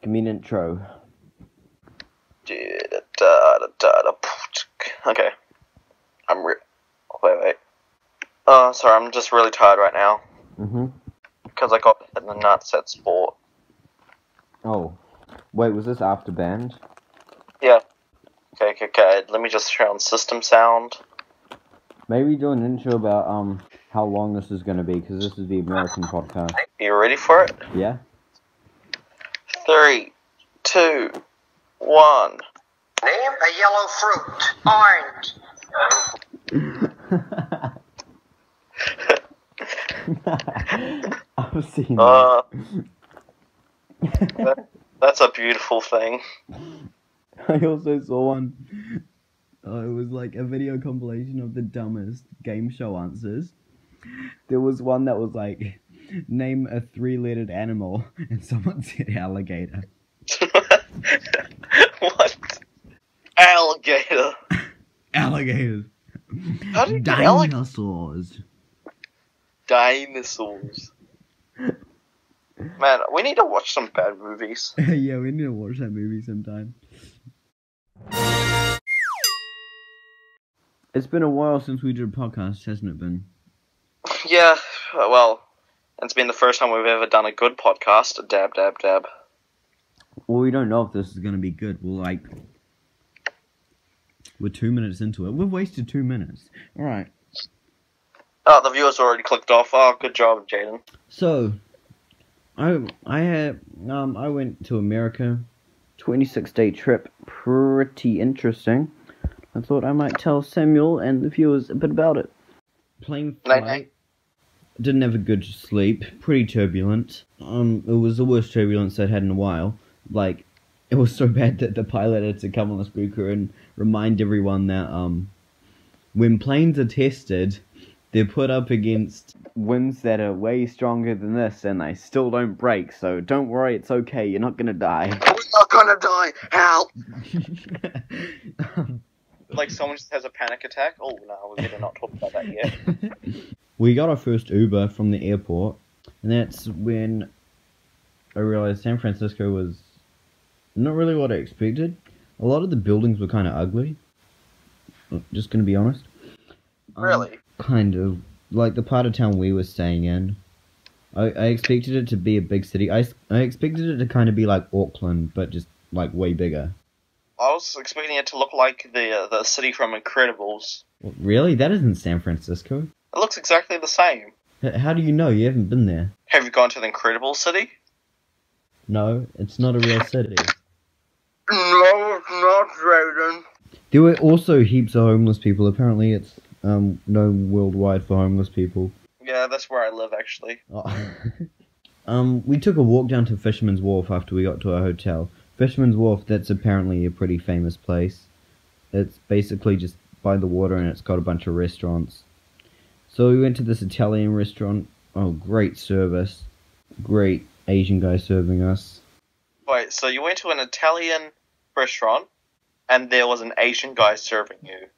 Give me an intro. Okay. Wait. Sorry, I'm just really tired right now. Because I got hit in the nuts at sport. Oh. Wait, was this after band? Yeah. Okay. Let me just turn on system sound. Maybe do an intro about, how long this is going to be, because this is the American podcast. Are you ready for it? Yeah? 3, 2, 1. Name a yellow fruit. Orange. I've seen that. That's a beautiful thing. I also saw one. It was like a video compilation of the dumbest game show answers. There was one that was like, name a 3-lettered animal, and someone said alligator. What? Alligator. Alligators. How do you get Dinosaurs. Dinosaurs. Man, we need to watch some bad movies. Yeah, we need to watch that movie sometime. It's been a while since we did a podcast, hasn't it been? Yeah, well, it's been the first time we've ever done a good podcast. Dab. Well, we don't know if this is going to be good. We're 2 minutes into it. We've wasted 2 minutes. Alright. Oh, the viewers already clicked off. Oh, good job, Jaden. So, I went to America. 26-day trip. Pretty interesting. I thought I might tell Samuel and the viewers a bit about it. Plane flight. Didn't have a good sleep. Pretty turbulent. It was the worst turbulence I'd had in a while. Like, it was so bad that the pilot had to come on the speaker and remind everyone that, when planes are tested, they're put up against winds that are way stronger than this, and they still don't break, so don't worry, it's okay, you're not gonna die. We're not gonna die! Help! Like someone just has a panic attack? Oh, no, we better not talk about that yet. We got our first Uber from the airport, and that's when I realized San Francisco was not really what I expected. A lot of the buildings were kind of ugly. Just gonna be honest. Really? Kind of. Like the part of town we were staying in. I expected it to be a big city. I expected it to kind of be like Auckland, but just like way bigger. I was expecting it to look like the city from Incredibles. Well, really? That isn't San Francisco. It looks exactly the same. How do you know? You haven't been there. Have you gone to the Incredibles city? No, it's not a real city. No, it's not, Jaden. There were also heaps of homeless people. Apparently it's known worldwide for homeless people. Yeah, that's where I live, actually. Oh. We took a walk down to Fisherman's Wharf after we got to our hotel. Fisherman's Wharf, that's apparently a pretty famous place. It's basically just by the water and it's got a bunch of restaurants. So we went to this Italian restaurant. Oh, great service. Great Asian guy serving us. Wait, so you went to an Italian restaurant and there was an Asian guy serving you?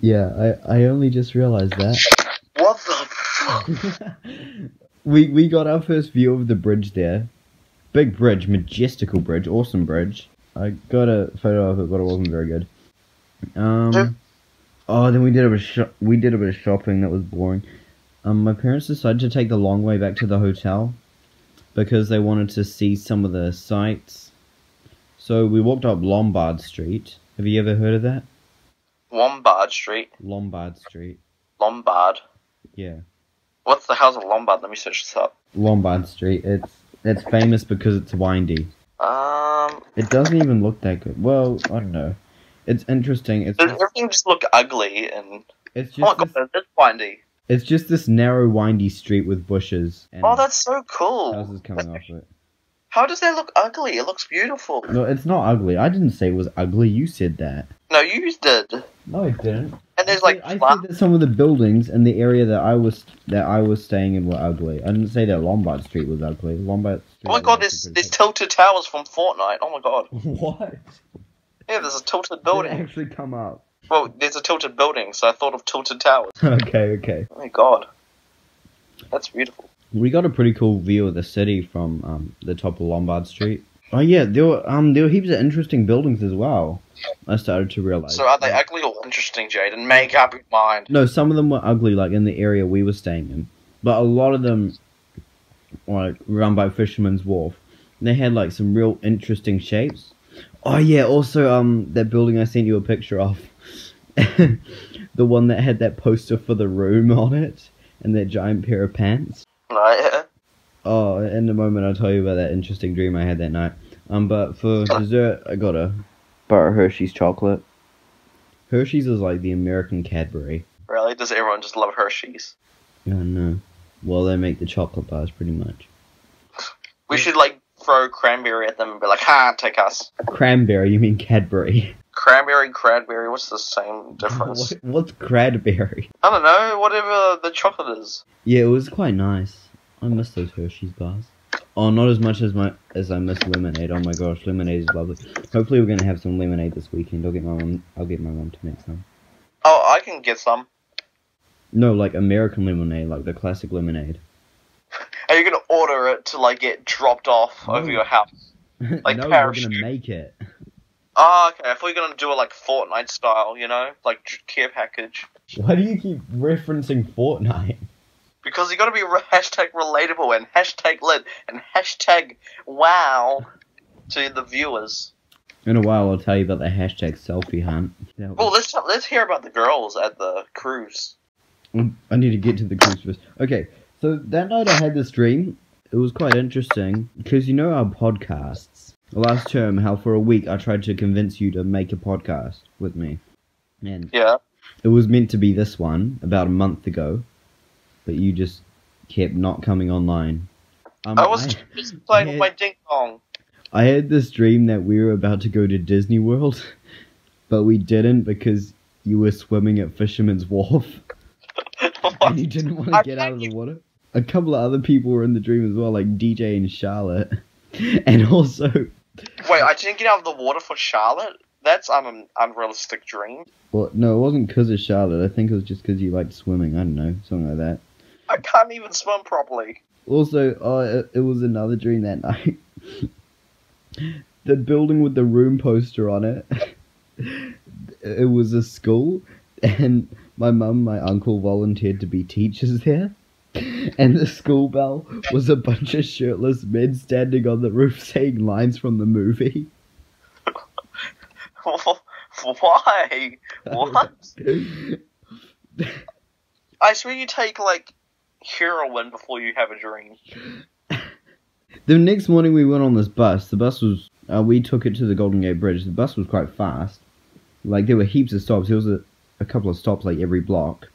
Yeah, I only just realized that. What the fuck? We got our first view of the bridge there. Big bridge, majestical bridge, awesome bridge. I got a photo of it, but it wasn't very good. Oh, then we did a bit of shopping. That was boring. My parents decided to take the long way back to the hotel because they wanted to see some of the sights. So we walked up Lombard Street. Have you ever heard of that? Lombard Street? Lombard Street. Lombard? Yeah. What the hell's a Lombard? Let me search this up. Lombard Street. It's famous because it's windy. It doesn't even look that good. Well, I don't know. It's interesting. Everything just look ugly and... It's just oh my god, it's windy. It's just this narrow, windy street with bushes. And oh, that's so cool. houses coming off it. How does that look ugly? It looks beautiful. No, it's not ugly. I didn't say it was ugly. You said that. No, you did. No, I didn't. And there's I said that some of the buildings in the area that I was staying in were ugly. I didn't say that Lombard Street was ugly. Lombard Street. Oh my god, there's tilted towers from Fortnite. Oh my god. What? Yeah, there's a tilted building. Did it actually come up? Well, there's a tilted building, so I thought of tilted towers. Okay. Oh my god. That's beautiful. We got a pretty cool view of the city from the top of Lombard Street. Oh yeah, there were heaps of interesting buildings as well. I started to realize. So are they ugly or interesting, Jaden? Make up your mind. No, some of them were ugly, like in the area we were staying in, but a lot of them, like run by Fisherman's Wharf, they had like some real interesting shapes. Oh yeah, also that building I sent you a picture of, the one that had that poster for the room on it and that giant pair of pants. Right. Oh, in a moment I'll tell you about that interesting dream I had that night. But for dessert, I got a bar of Hershey's chocolate. Hershey's is like the American Cadbury. Really? Does everyone just love Hershey's? Oh no. Well, they make the chocolate bars pretty much. We should like throw Cranberry at them and be like, "Ha, take us." Cranberry? You mean Cadbury? Cranberry, what's the same difference? What's Cranberry? I don't know, whatever the chocolate is. Yeah, it was quite nice. I miss those Hershey's bars. Oh, not as much as I miss lemonade. Oh my gosh, lemonade is lovely. Hopefully we're gonna have some lemonade this weekend. I'll get my mom to make some. Oh, I can get some. No, like American lemonade, like the classic lemonade. Are you gonna order it to like get dropped off over your house? Like no, parachute. we're gonna make it. Oh, okay. I thought you were gonna do it like Fortnite style, you know, like care package. Why do you keep referencing Fortnite? Because you gotta be hashtag relatable and hashtag lit and hashtag wow to the viewers. In a while, I'll tell you about the hashtag selfie hunt. Well, let's hear about the girls at the cruise. I need to get to the cruise first. Okay, so that night I had this dream. It was quite interesting because you know our podcasts. Last term, how for a week I tried to convince you to make a podcast with me, and yeah, it was meant to be this one about a month ago, but you just kept not coming online. I was just playing with my ding dong. I had this dream that we were about to go to Disney World, but we didn't because you were swimming at Fisherman's Wharf. And you didn't want to get out of the water. A couple of other people were in the dream as well, like DJ and Charlotte. And also... Wait, I didn't get out of the water for Charlotte? That's an unrealistic dream. Well, no, it wasn't because of Charlotte. I think it was just because you liked swimming. I don't know, something like that. I can't even swim properly. Also, it was another dream that night. The building with the room poster on it. It was a school, and my mum and my uncle volunteered to be teachers there. And the school bell was a bunch of shirtless men standing on the roof saying lines from the movie. Why? What? I swear you take, like, heroin before you have a dream. The next morning we went on this bus. The bus was... we took it to the Golden Gate Bridge. The bus was quite fast. Like, there were heaps of stops. There was a couple of stops, like, every block.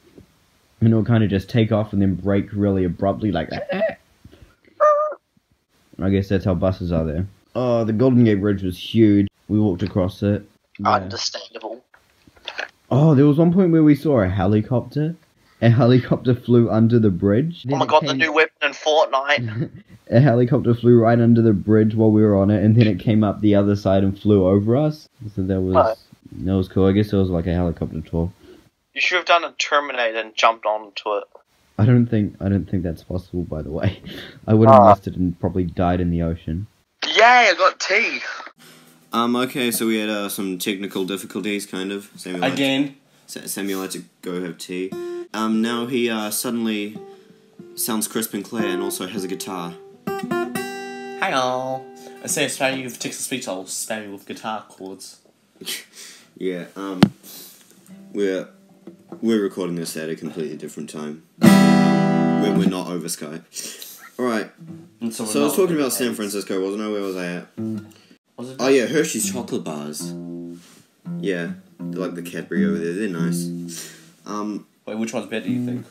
And it'll kind of just take off and then brake really abruptly, like... I guess that's how buses are there. Oh, the Golden Gate Bridge was huge. We walked across it. Yeah. Understandable. Oh, there was one point where we saw a helicopter. A helicopter flew under the bridge. Oh my god, the new weapon in Fortnite. A helicopter flew right under the bridge while we were on it, and then it came up the other side and flew over us. So that was cool. I guess it was like a helicopter tour. You should have done a Terminator and jumped onto it. I don't think that's possible, by the way. I would have missed it and probably died in the ocean. Yay, I got tea! Okay, so we had some technical difficulties, kind of. Samuel had to go have tea. Now he suddenly sounds crisp and clear and also has a guitar. Hang on. I say spam you with text-to-speech, I'll spam you with guitar chords. Yeah, we're recording this at a completely different time. We're not over Skype. Alright, so I was talking about San Francisco, wasn't I? Where was I at? Oh yeah, Hershey's chocolate bars. Yeah, like the Cadbury over there, they're nice. Wait, which one's better, do you think?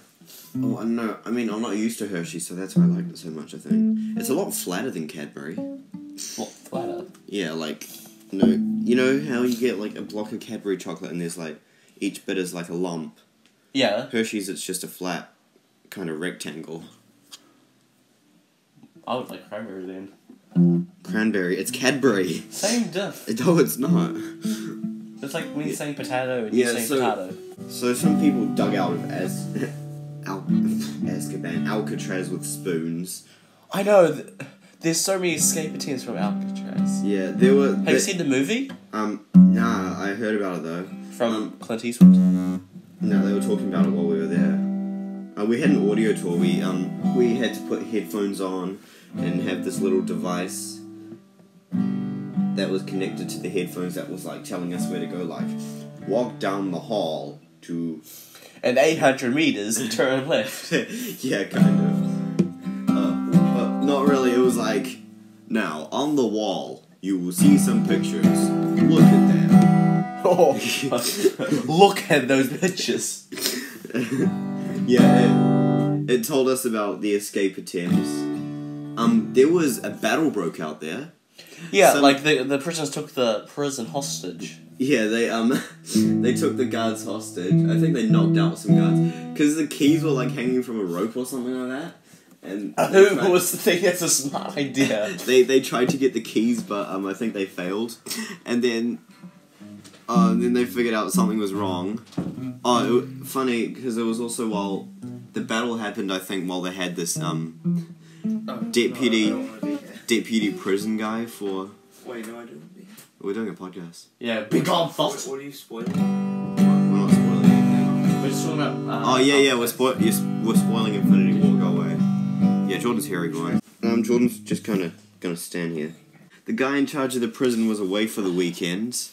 Oh, I don't know. I mean, I'm not used to Hershey, so that's why I like it so much, I think. It's a lot flatter than Cadbury. What, flatter? Yeah, like, you know how you get, like, a block of Cadbury chocolate and there's, like, each bit is like a lump? Yeah. Hershey's, it's just a flat kind of rectangle. I would like cranberry then. Cranberry? It's Cadbury! Same diff. No, it's not. It's like me saying potato and you saying potato. So some people dug out of Alcatraz with spoons. I know, There's so many escape attempts from Alcatraz. Yeah, there were. Have you seen the movie? Nah, I heard about it though. From Clint Eastwood? No, they were talking about it while we were there. We had an audio tour. We had to put headphones on and have this little device that was connected to the headphones that was like telling us where to go. Like, walk down the hall to. And 800 meters, turn left. Yeah, kind of. But not really. It was like, now on the wall you will see some pictures. Look at them. Oh, look at those pictures. Yeah, it told us about the escape attempts. There was a battle broke out there. Yeah, like the prisoners took the prison hostage. Yeah, they took the guards hostage. I think they knocked out some guards because the keys were like hanging from a rope or something like that. And Who was the thing? That's a smart idea. They tried to get the keys, but I think they failed, and then they figured out something was wrong. Funny because it was also while the battle happened. I think while they had this deputy prison guy for. Wait, no, I don't. We're doing a podcast. Yeah, big on thought. What are you spoiling? We're not spoiling anything. We're just talking about. We're spoiling Infinity War. Go away. Yeah, Jordan's here, everyone. Jordan's just kind of gonna stand here. The guy in charge of the prison was away for the weekend.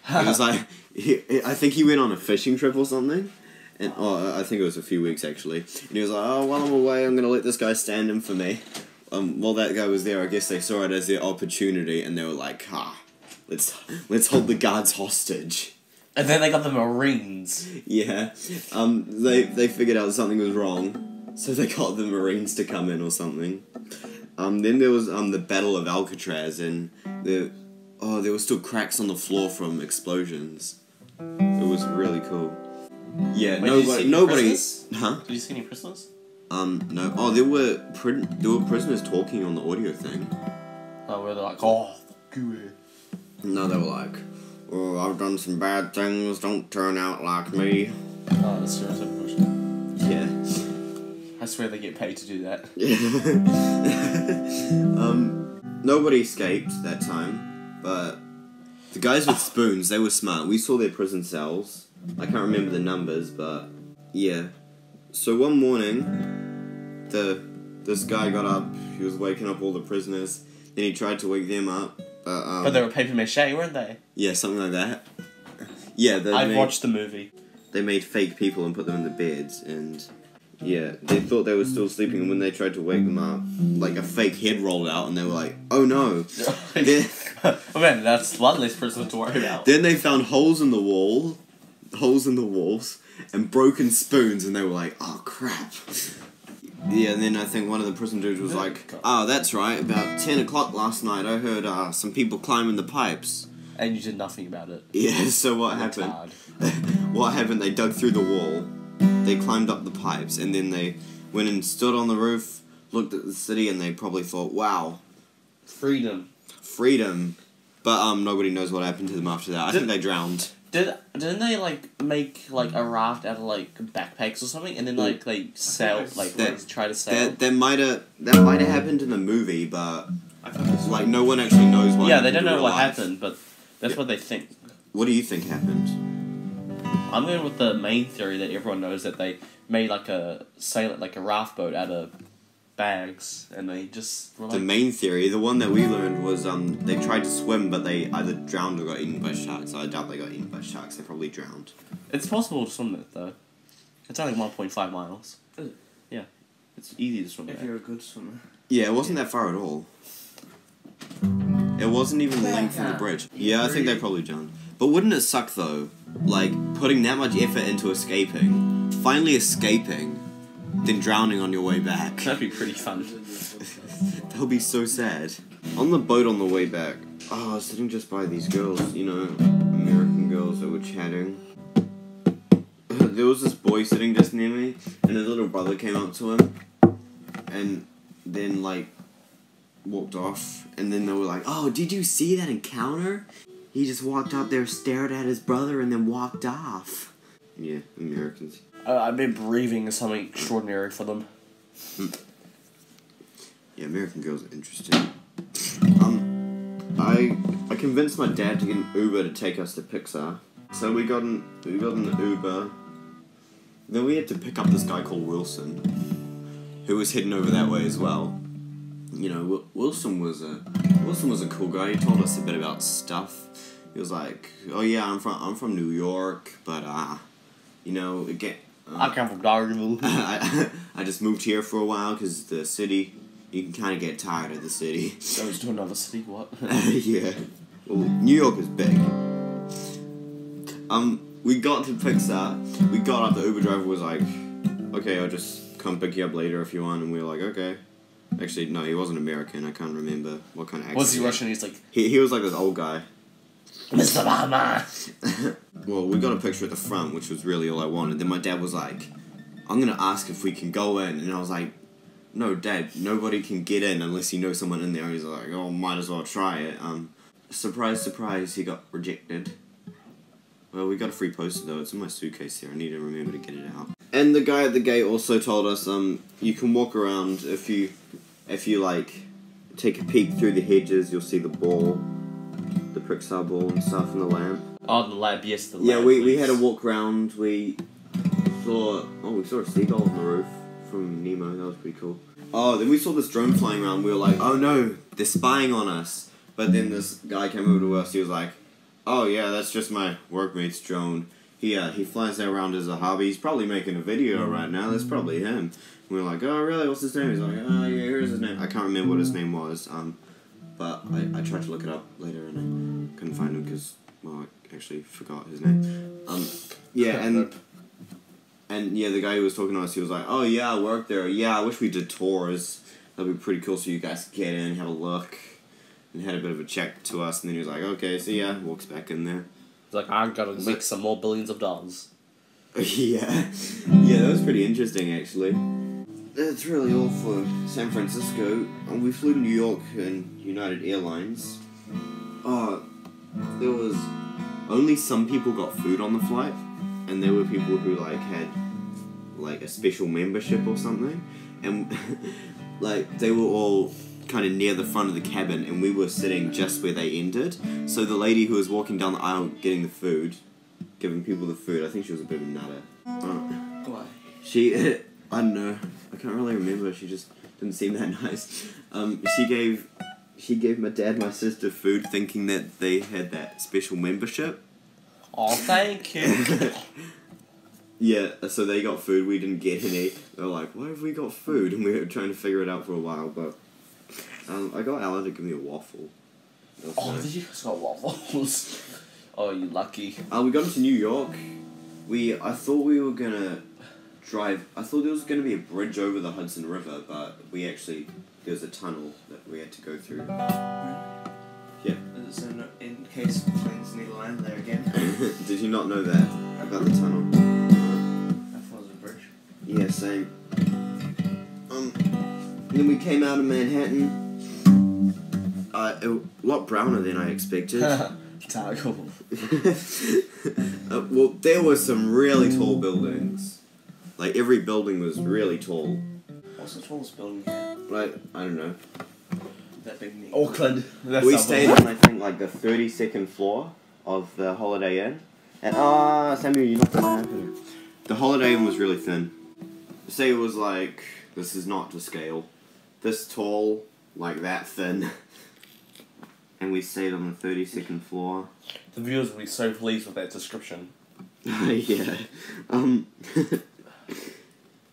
He was like, I think he went on a fishing trip or something. And I think it was a few weeks actually. And he was like, oh, while I'm away, I'm gonna let this guy stand in for me. While that guy was there, I guess they saw it as their opportunity, and they were like, let's hold the guards hostage. And then they got the Marines. Yeah. They figured out something was wrong, so they got the Marines to come in or something. Then there was the Battle of Alcatraz, and there were still cracks on the floor from explosions. It was really cool. Yeah, Wait, nobody. Huh? Did you see any prisoners? No. Oh, there were prisoners talking on the audio thing. Oh, where they're like, oh, good. No, they were like, oh, I've done some bad things. Don't turn out like me. Oh, that's stereotypical bullshit. Yeah. I swear they get paid to do that. Nobody escaped that time, but the guys with spoons, they were smart. We saw their prison cells. I can't remember the numbers, but yeah. So one morning, this guy got up. He was waking up all the prisoners. Then he tried to wake them up, but they were paper mache, weren't they? Yeah, something like that. Yeah, I watched the movie. They made fake people and put them in the beds, and yeah, they thought they were still sleeping. And when they tried to wake them up, like a fake head rolled out, and they were like, "Oh no!" Oh man, that's one less person to worry about. Then they found holes in the walls, and broken spoons, and they were like, "Oh crap!" Yeah, and then I think one of the prison dudes was like, "Oh, that's right. About 10 o'clock last night, I heard some people climbing the pipes." And you did nothing about it. Yeah. So what happened? What happened? They dug through the wall. They climbed up the pipes, and then they went and stood on the roof, looked at the city, and they probably thought, "Wow, freedom." But nobody knows what happened to them after that. I think they drowned. Didn't they make a raft out of backpacks or something, and then they sail try to sail? That might have happened in the movie, but no one actually knows what. Yeah, they don't know what happened, but that's what they think. What do you think happened? I'm going with the main theory that everyone knows, that they made a raft boat out of bags, and they just were the main theory, the one that we learned was they tried to swim, but they either drowned or got eaten by sharks. I doubt they got eaten by sharks. They probably drowned. It's possible to swim it though. It's only 1.5 miles. Is it? Yeah, it's easy to swim. If you're a good swimmer. Yeah, it wasn't that far at all. It wasn't even the length of the bridge. Yeah, I think they probably drowned. But wouldn't it suck though? Putting that much effort into escaping, finally escaping, then drowning on your way back. That'd be pretty fun. That would be so sad. On the boat on the way back, I was sitting just by these girls, American girls that were chatting. There was this boy sitting just near me, and his little brother came up to him, and then, walked off, and then they were like, "Oh, did you see that encounter? He just walked out there, stared at his brother, and then walked off." Yeah, Americans. I bet breathing is something extraordinary for them. Yeah, Yeah, American Girls are interesting. I convinced my dad to get an Uber to take us to Pixar. So we got an Uber. Then we had to pick up this guy called Wilson, who was heading over that way as well. You know, Wilson was a cool guy. He told us a bit about stuff. He was like, "Oh yeah, I'm from New York, but you know, again, I come from Darwinville. I just moved here for a while because the city, you can kind of get tired of the city." Goes to another city. What? Yeah. Well, New York is big. We got to Pixar. We got up. The Uber driver was like, "Okay, I'll just come pick you up later if you want." And we were like, "Okay." Actually, no, he wasn't American. I can't remember what kind of accent. Was he Russian? He's like... He was like this old guy. Mr. Mama! Well, we got a picture at the front, which was really all I wanted. Then my dad was like, "I'm going to ask if we can go in." And I was like, "No, Dad, nobody can get in unless you know someone in there." He's like, "Oh, might as well try it." Surprise, surprise, he got rejected. Well, we got a free poster though. It's in my suitcase here. I need to remember to get it out. And the guy at the gate also told us, you can walk around if you like take a peek through the hedges. You'll see the ball, the Pixar ball and stuff, and the lamp. Oh, the lab. Yes, the lab. Yeah, we had a walk around. We saw a seagull on the roof from Nemo. That was pretty cool. Oh, then we saw this drone flying around. We were like, "Oh no, they're spying on us." But then this guy came over to us. He was like, "Oh yeah, that's just my workmate's drone. He flies that around as a hobby. He's probably making a video right now. That's probably him." And we were like, "Oh really? What's his name?" He's like, "Oh yeah, here's his name." I can't remember what his name was. But I tried to look it up later and I couldn't find him because, well, I actually forgot his name. Yeah, and yeah, the guy who was talking to us, he was like, "Oh yeah, I work there. Yeah, I wish we did tours. That'd be pretty cool so you guys could get in, have a look." And had a bit of a check to us, and then he was like, "Okay, see ya." Walks back in there. He's like, "I gotta make some more billions of dollars." Yeah, that was pretty interesting actually. That's really all for San Francisco. We flew to New York in United Airlines. There was only some people got food on the flight, and there were people who like had like a special membership or something, and like they were all kind of near the front of the cabin, and we were sitting just where they ended. So the lady who was walking down the aisle getting the food, giving people the food, I think she was a bit of a nutter. Why? She, I don't know, I can't really remember. She just didn't seem that nice. She gave my dad, my sister food, thinking that they had that special membership. Oh, thank you. Yeah, so they got food. We didn't get any. They were like, "Why have we got food?" And we were trying to figure it out for a while, but. I got Alan to give me a waffle. Oh, did you guys got waffles? Oh, you lucky. We got into New York. I thought we were gonna drive. I thought there was gonna be a bridge over the Hudson River, but there was a tunnel that we had to go through. Yeah. So in case planes need to land there again. Did you not know that about the tunnel? I thought it was a bridge. Yeah, same. Then we came out of Manhattan. A lot browner than I expected. Taco. Well, there were some really tall buildings. Like, every building was really tall. What's the tallest building here? Like, I don't know. That big name. Auckland. We stayed on, I think, like the 32nd floor of the Holiday Inn. And, Samuel, you knocked my hand. The Holiday Inn was really thin. Say it was like, this is not to scale. This tall, like that thin. And we stayed on the 32nd floor. The viewers will be so pleased with that description. Yeah.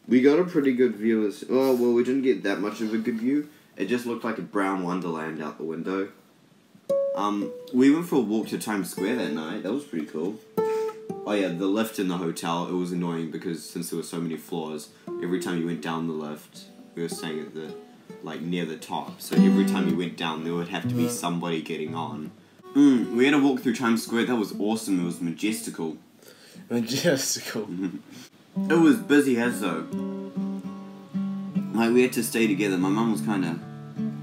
We got a pretty good view. Well, we didn't get that much of a good view. It just looked like a brown wonderland out the window. We went for a walk to Times Square that night. That was pretty cool. Oh yeah, the lift in the hotel, it was annoying because since there were so many floors, every time you went down the lift, we were staying at the, like, near the top, so every time you went down, there would have to be somebody getting on. We had a walk through Times Square. That was awesome. It was majestical. Majestical. It was busy as though. Like, we had to stay together. My mum was kind of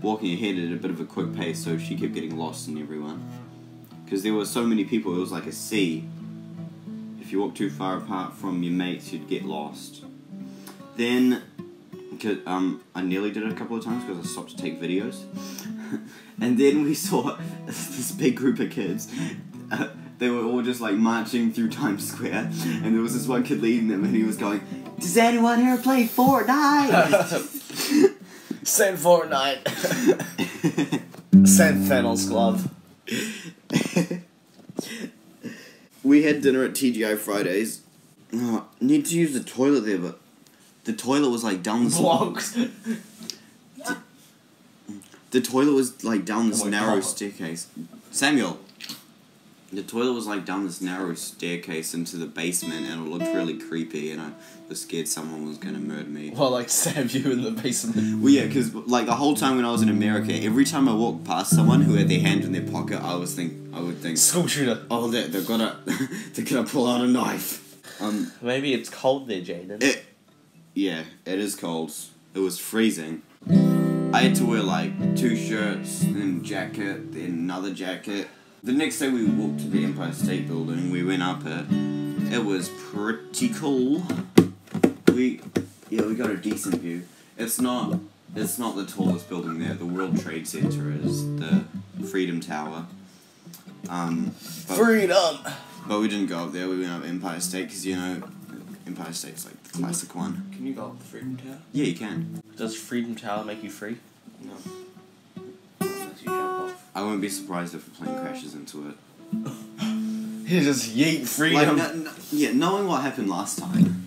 walking ahead at a bit of a quick pace, so she kept getting lost in everyone. Because there were so many people, it was like a sea. If you walk too far apart from your mates, you'd get lost. Then 'cause, I nearly did it a couple of times because I stopped to take videos. And then we saw this big group of kids. They were all just like marching through Times Square, and there was this one kid leading them, and he was going, "Does anyone here play Fortnite?" Send Fortnite. Send Thanos glove. We had dinner at TGI Fridays. Oh, need to use the toilet there, but the toilet was like down this. Blocked. The toilet was like down this Oh my narrow God. staircase. Samuel. The toilet was like down this narrow staircase into the basement, and it looked really creepy, and I was scared someone was gonna murder me. Well, like stab you in the basement. Well, yeah, because like the whole time when I was in America, every time I walked past someone who had their hand in their pocket, I would think, School shooter. oh, they're gonna pull out a knife. Maybe it's cold there, Jaden. Yeah, it is cold. It was freezing. I had to wear like 2 shirts, then a jacket, then another jacket. The next day we walked to the Empire State Building. We went up it. It was pretty cool. We got a decent view. It's not the tallest building there. The World Trade Center is the Freedom Tower. Freedom! But we didn't go up there. We went up Empire State because Empire State's like the classic one. Can you go up the Freedom Tower? Yeah, you can. Does Freedom Tower make you free? No. Unless you jump off. I won't be surprised if a plane crashes into it. You just yeet freedom. Like, knowing what happened last time.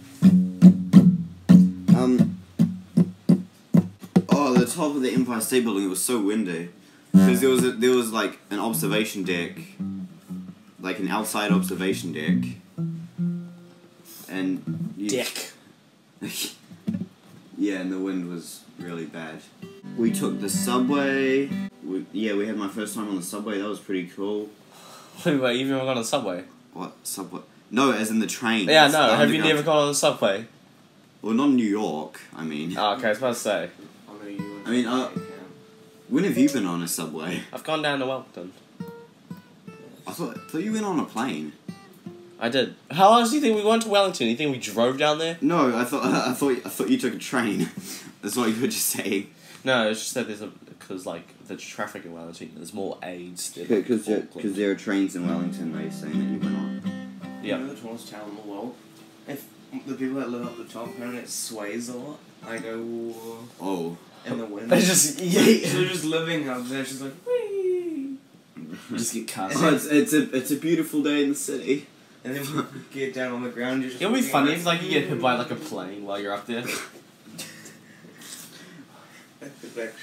The top of the Empire State Building, it was so windy. Because there was like an observation deck. Like an outside observation deck. And... Dick. Yeah, and the wind was really bad. We took the subway. We had my first time on the subway. That was pretty cool. Wait, you've never gone on the subway? What? Subway? No, as in the train. Yeah, It's no. the Have you underground- never gone on the subway? Well, not in New York, I mean. Oh, okay, I was about to say. When have you been on a subway? I've gone down to Wellington. I thought you went on a plane. I did. How else do you think we went to Wellington? You think we drove down there? No, I thought you took a train. That's what you were just saying. No, it's just that because like there's traffic in Wellington. There's more aids. Because there are trains in Wellington. They're saying that you went on. Yeah. You know the tallest tower in the world? If the people that live up the top and it sways a lot, I go Oh. in the wind. They just So they're just living up there, just like whee. just get cut. Oh, it's a beautiful day in the city. And then you get down on the ground, you're just. It'll be walking funny around. if like you get hit by like a plane while you're up there.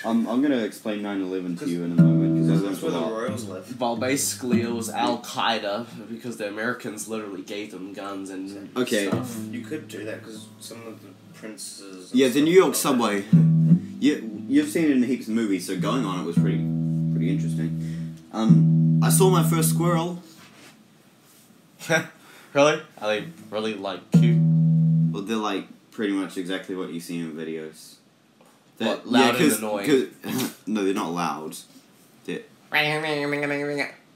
I'm gonna explain 9/11 to you in a moment because I learned That's a where the lot. royals live. Well, basically it was Al Qaeda because the Americans literally gave them guns and Okay. stuff. You could do that because some of the princes. and Yeah, the stuff New York like that. subway. You've seen it in heaps of movies, so going on it was pretty interesting. I saw my first squirrel. Really? Are they really like cute? Well, they're like pretty much exactly what you see in videos. What, loud and 'cause- annoying? no, they're not loud.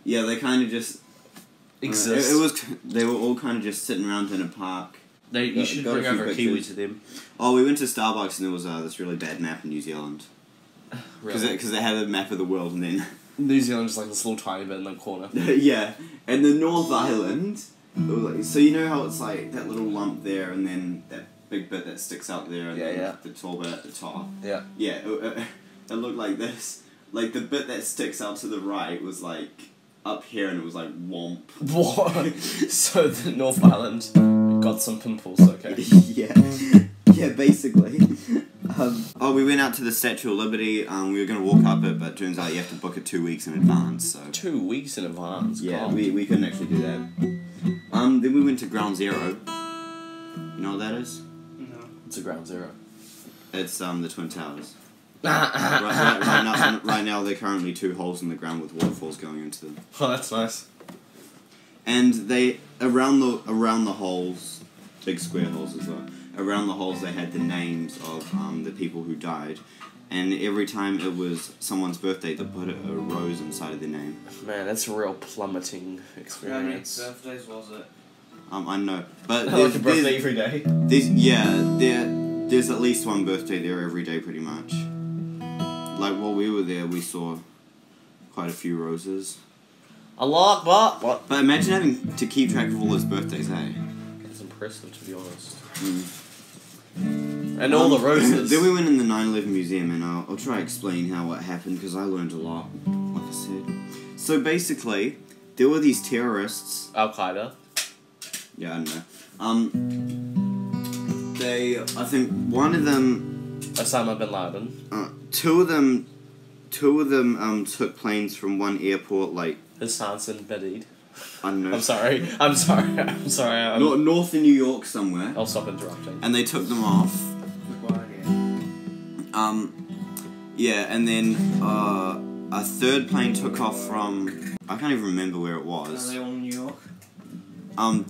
Yeah, they kind of just Exist. They were all kind of just sitting around in a park. You should got a bring few over a kiwi pictures. to them. Oh, we went to Starbucks and there was this really bad map in New Zealand because Really? they had a map of the world and then New Zealand's like this little tiny bit in the corner. yeah, and the North Island. It was like, so you know how it's like that little lump there and then that big bit that sticks out there and then Yeah. the tall bit at the top. Yeah. Yeah, it looked like this. Like the bit that sticks out to the right was like up here and it was like womp. What? So the North Island got some pimples, okay. Yeah, basically. We went out to the Statue of Liberty. We were gonna walk up it, but turns out you have to book it 2 weeks in advance. So 2 weeks in advance. yeah, God. we couldn't actually do that. Then we went to Ground Zero. You know what that is? No. It's a ground zero. It's the Twin Towers. Right now, there are currently 2 holes in the ground with waterfalls going into them. Oh, that's nice. And they around the holes, big square holes as well. Around the holes, they had the names of the people who died, and every time it was someone's birthday, they put a rose inside of their name. Man, that's a real plummeting How many experience. birthdays was it? I know, but I like a birthday every day. there's at least one birthday there every day, pretty much. Like, while we were there, we saw quite a few roses. Allah Akbar! What? But imagine having to keep track of all those birthdays, eh? It's impressive, to be honest. Mm. And all the roses. Then we went in the 9/11 museum, and I'll try to explain how it happened, because I learned a lot, like I said. So basically, there were these terrorists. Al-Qaeda. Yeah, I don't know. I think one of them... Osama bin Laden. Two of them took planes from one airport, like... Hassan Badid. I don't know. I'm sorry. North in New York somewhere. I'll stop interrupting. And they took them off. Yeah, and then a third plane took off from... I can't even remember where it was. Are they all in New York? I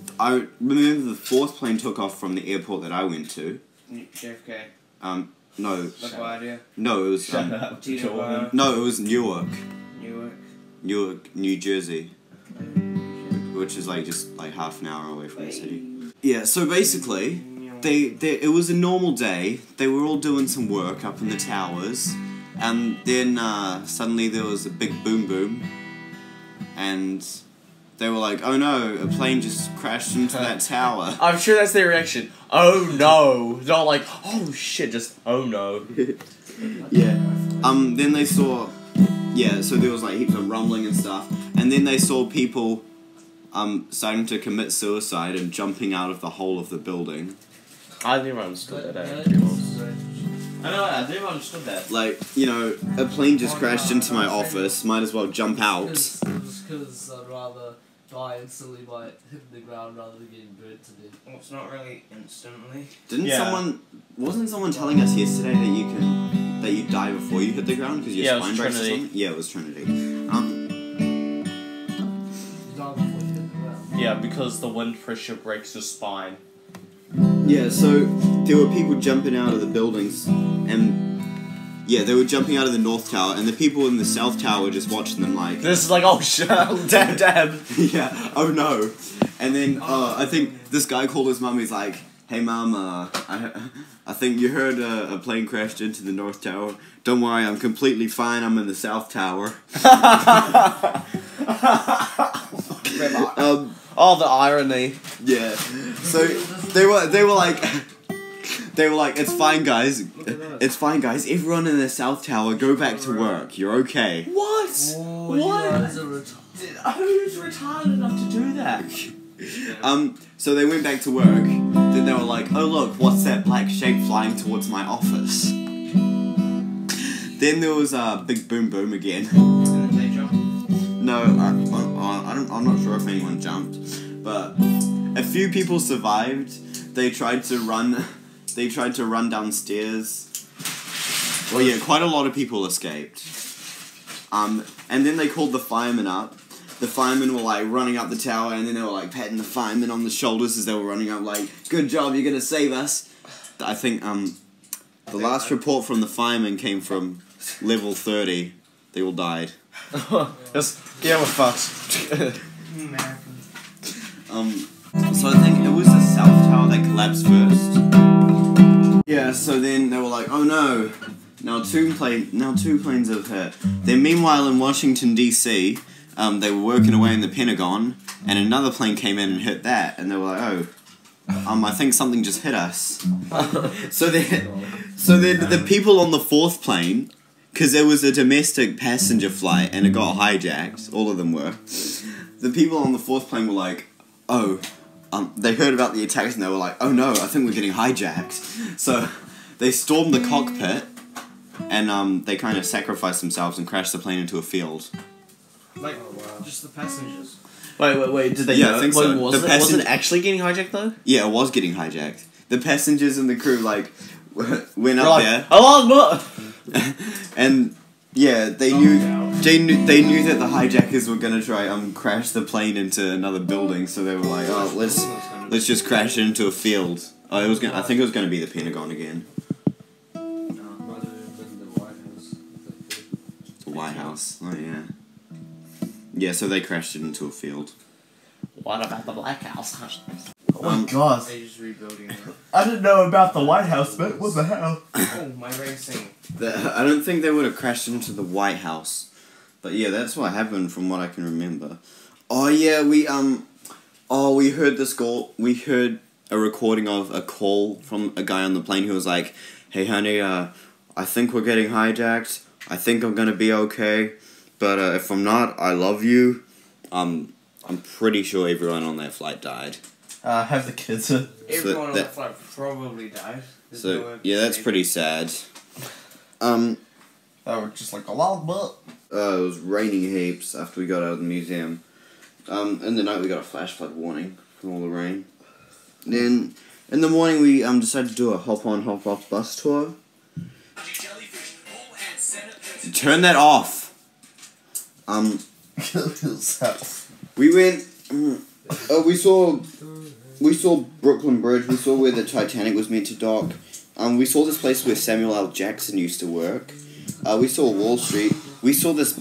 remember the fourth plane took off from the airport that I went to. JFK. No. LaGuardia. No, it was... Shut up, Jordan. No, it was Newark. Newark. New Jersey. Which is like just like half an hour away from the city. Yeah, so basically, it was a normal day. They were all doing some work up in the towers, and then suddenly there was a big boom boom, and they were like, "Oh no, a plane just crashed into that tower." I'm sure that's their reaction. Oh no! Not like, oh shit, just oh no. Yeah. Then they saw, so there was like heaps of rumbling and stuff, and then they saw people starting to commit suicide and jumping out of the hole of the building. I never understood that. I never understood that. Like, a plane just crashed into my office, might as well jump out. Because I'd rather die instantly by hitting the ground rather than getting burnt to death. Well, it's not really instantly. Wasn't someone telling us yesterday that you die before you hit the ground because your spine breaks or something? Yeah, it was Trinity. Yeah, because the wind pressure breaks your spine. Yeah, so there were people jumping out of the buildings, and they were jumping out of the North Tower, and the people in the South Tower were just watching them like... This is like, oh shit, damn. Yeah, oh no. And then, I think this guy called his mum, he's like, "Hey mum, I think you heard a plane crashed into the North Tower. Don't worry, I'm completely fine, I'm in the South Tower." Oh, the irony. Yeah. So they were like, "It's fine, guys. It's fine, guys. Everyone in the South Tower, go back to work. You're okay." What? What? Who's retarded enough to do that? So they went back to work. Then they were like, "Oh look, what's that black shape flying towards my office?" Then there was a big boom boom again. Didn't they jump? No, I'm not sure if anyone jumped, but a few people survived. They tried to run downstairs. Well, yeah, quite a lot of people escaped. And then they called the firemen up. The firemen were like running up the tower, and then they were like patting the firemen on the shoulders as they were running up, like, "Good job, you're gonna save us." I think the last report from the firemen came from level 30. They all died. Yeah, we're fucked. So I think it was the South Tower that collapsed first. Yeah, so then they were like, "Oh no, now two planes have hit." Then meanwhile in Washington DC, they were working away in the Pentagon, and another plane came in and hit that, and they were like, "Oh, I think something just hit us." So then the people on the fourth plane, because there was a domestic passenger flight and it got hijacked, all of them were. The people on the fourth plane were like, "Oh," they heard about the attacks and they were like, "Oh no, I think we're getting hijacked." So they stormed the cockpit and they kind of sacrificed themselves and crashed the plane into a field. Like, just the passengers. Wait, did they Yeah, I think so. Was it actually getting hijacked though? Yeah, it was getting hijacked. The passengers and the crew, like, went up there. Along, And yeah, they knew that the hijackers were gonna try crash the plane into another building, so they were like, "Oh, let's just crash it into a field." I think it was gonna be the Pentagon again. The White House. Oh yeah. Yeah, so they crashed it into a field. What about the Black House? Oh my god. Asia's rebuilding it. I didn't know about the White House, but what the hell? Oh, my racing. I don't think they would have crashed into the White House. But yeah, that's what happened from what I can remember. Oh yeah, we heard this call. We heard a recording of a call from a guy on the plane who was like, "Hey honey, I think we're getting hijacked. I think I'm gonna be okay. But if I'm not, I love you." I'm pretty sure everyone on that flight died. Have the kids in. Everyone on the flight probably died. There's no So way yeah, that's pretty sad. They were just like a wild butt. It was raining heaps after we got out of the museum. In the night we got a flash flood warning from all the rain. Then in the morning we decided to do a hop on hop off bus tour. Turn that off. Kill yourself. We went. We saw Brooklyn Bridge. We saw where the Titanic was meant to dock. We saw this place where Samuel L. Jackson used to work. We saw Wall Street. We saw this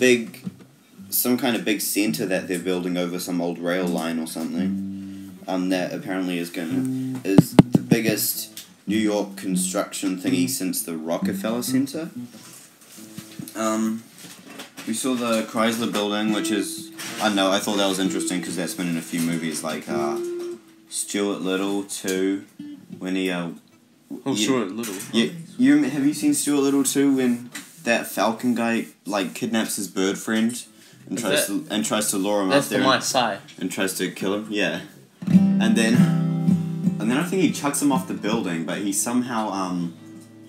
some kind of big center that they're building over some old rail line or something. That apparently is the biggest New York construction thingy since the Rockefeller Center. We saw the Chrysler Building, which is, I don't know, I thought that was interesting because that's been in a few movies like Stuart Little 2, when he Stuart Little. Yeah, have you seen Stuart Little 2 when that Falcon guy like kidnaps his bird friend and tries to lure him up there? That's the My and tries to kill him. Yeah, and then I think he chucks him off the building, but he somehow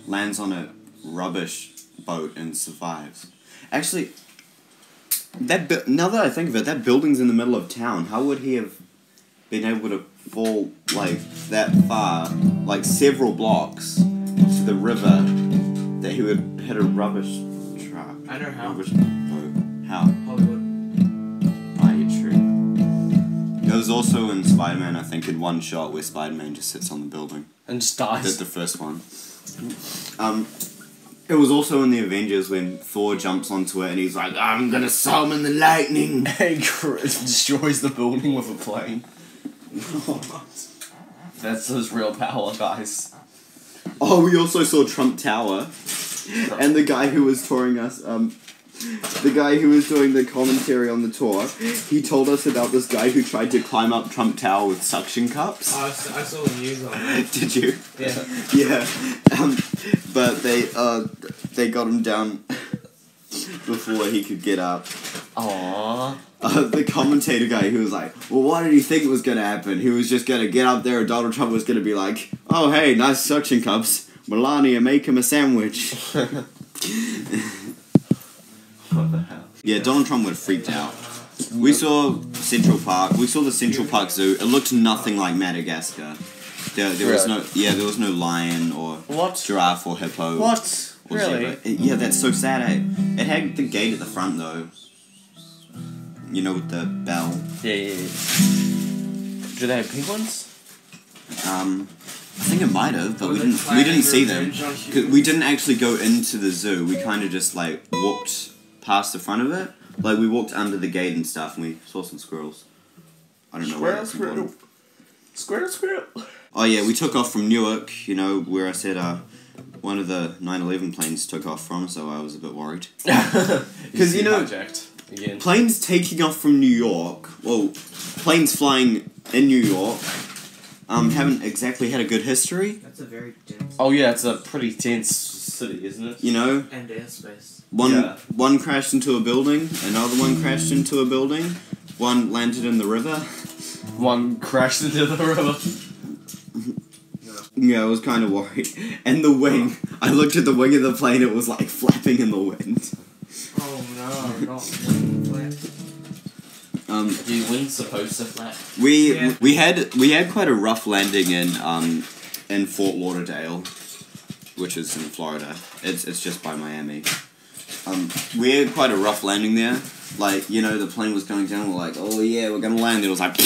lands on a rubbish boat and survives. Actually, now that I think of it, that building's in the middle of town. How would he have been able to fall like that far, like several blocks to the river, that he would hit a rubbish truck? I know how. Rubbish boat. How? Hollywood. Ah, yeah, true. It was also in Spider-Man, I think, in one shot where Spider-Man just sits on the building. And just dies. That's the first one. It was also in the Avengers when Thor jumps onto it and he's like, "I'm gonna summon the lightning." And destroys the building with a plane. That's his real power, guys. Oh, we also saw Trump Tower. And the guy who was touring us, the guy who was doing the commentary on the tour, he told us about this guy who tried to climb up Trump Tower with suction cups. I saw the news on it. Did you? Yeah. Yeah. But they got him down before he could get up. Aww. The commentator guy who was like, "Well, what did he think was going to happen? He was just going to get up there and Donald Trump was going to be like, 'Oh, hey, nice suction cups. Melania, make him a sandwich.'" What the hell? Yeah, Donald Trump would have freaked out. We saw Central Park. We saw the Central Park Zoo. It looked nothing like Madagascar. There was no lion or giraffe or hippo. What? Or Really? zebra. Yeah, that's so sad, eh? It had the gate at the front, though. You know, with the bell. Yeah. Do they have penguins? I think it might have, but we didn't see them. 'Cause we didn't actually go into the zoo. We kind of just like walked past the front of it. Like we walked under the gate and stuff, and we saw some squirrels. I don't know why that's important. Squirrel. Oh yeah, we took off from Newark. You know where I said one of the 9/11 planes took off from, so I was a bit worried. Because you know, hijacked again. Planes taking off from New York. Well, planes flying in New York. Haven't exactly had a good history. That's a very dense. Oh yeah, it's a pretty dense city, isn't it? You know. And airspace. One crashed into a building. Another one crashed into a building. One landed in the river. One crashed into the river. Yeah, I was kind of worried. And the wing. I looked at the wing of the plane. It was like flapping in the wind. Oh no, not wing flap. The wing's supposed to flap. We had quite a rough landing in Fort Lauderdale, which is in Florida. It's just by Miami. We had quite a rough landing there. Like, you know, the plane was going down. We're like, oh yeah, we're gonna land. It was like.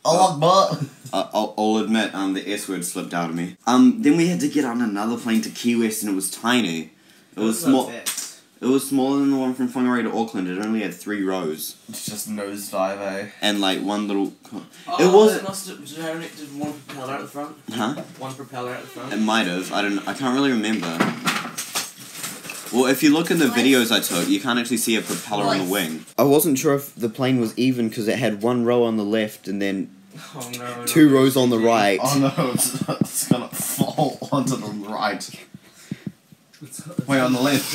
I'll admit, the S word slipped out of me. Then we had to get on another plane to Key West, and it was tiny. It was small. It was smaller than the one from Whangarei to Auckland. It only had 3 rows. It's just nosedive, eh? And like one little... Oh, it was... Did one propeller out the front? Huh? One propeller out the front? It might have. I can't really remember. Well, if you look in the videos I took, you can't actually see a propeller on the wing. I wasn't sure if the plane was even because it had 1 row on the left and then 2 rows on the right. Oh no, it's gonna fall onto the right. Wait, on the left.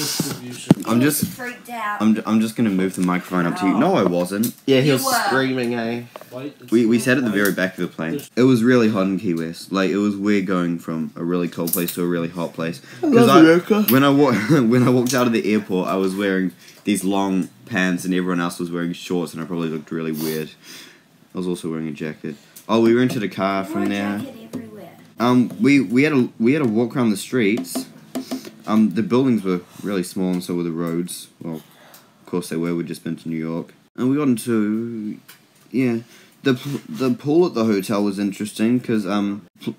I'm just freaked out. I'm just gonna move the microphone up to you. No, I wasn't. Yeah, he You was were. screaming, eh? We sat at the very back of the plane. It was really hot in Key West. Like it was weird going from a really cold place to a really hot place. Because when I when I walked out of the airport, I was wearing these long pants and everyone else was wearing shorts, and I probably looked really weird. I was also wearing a jacket. Oh, we rented a car from there. We had a walk around the streets. The buildings were really small and so were the roads. Well, of course they were. We'd just been to New York. And we got into... Yeah. The pool at the hotel was interesting because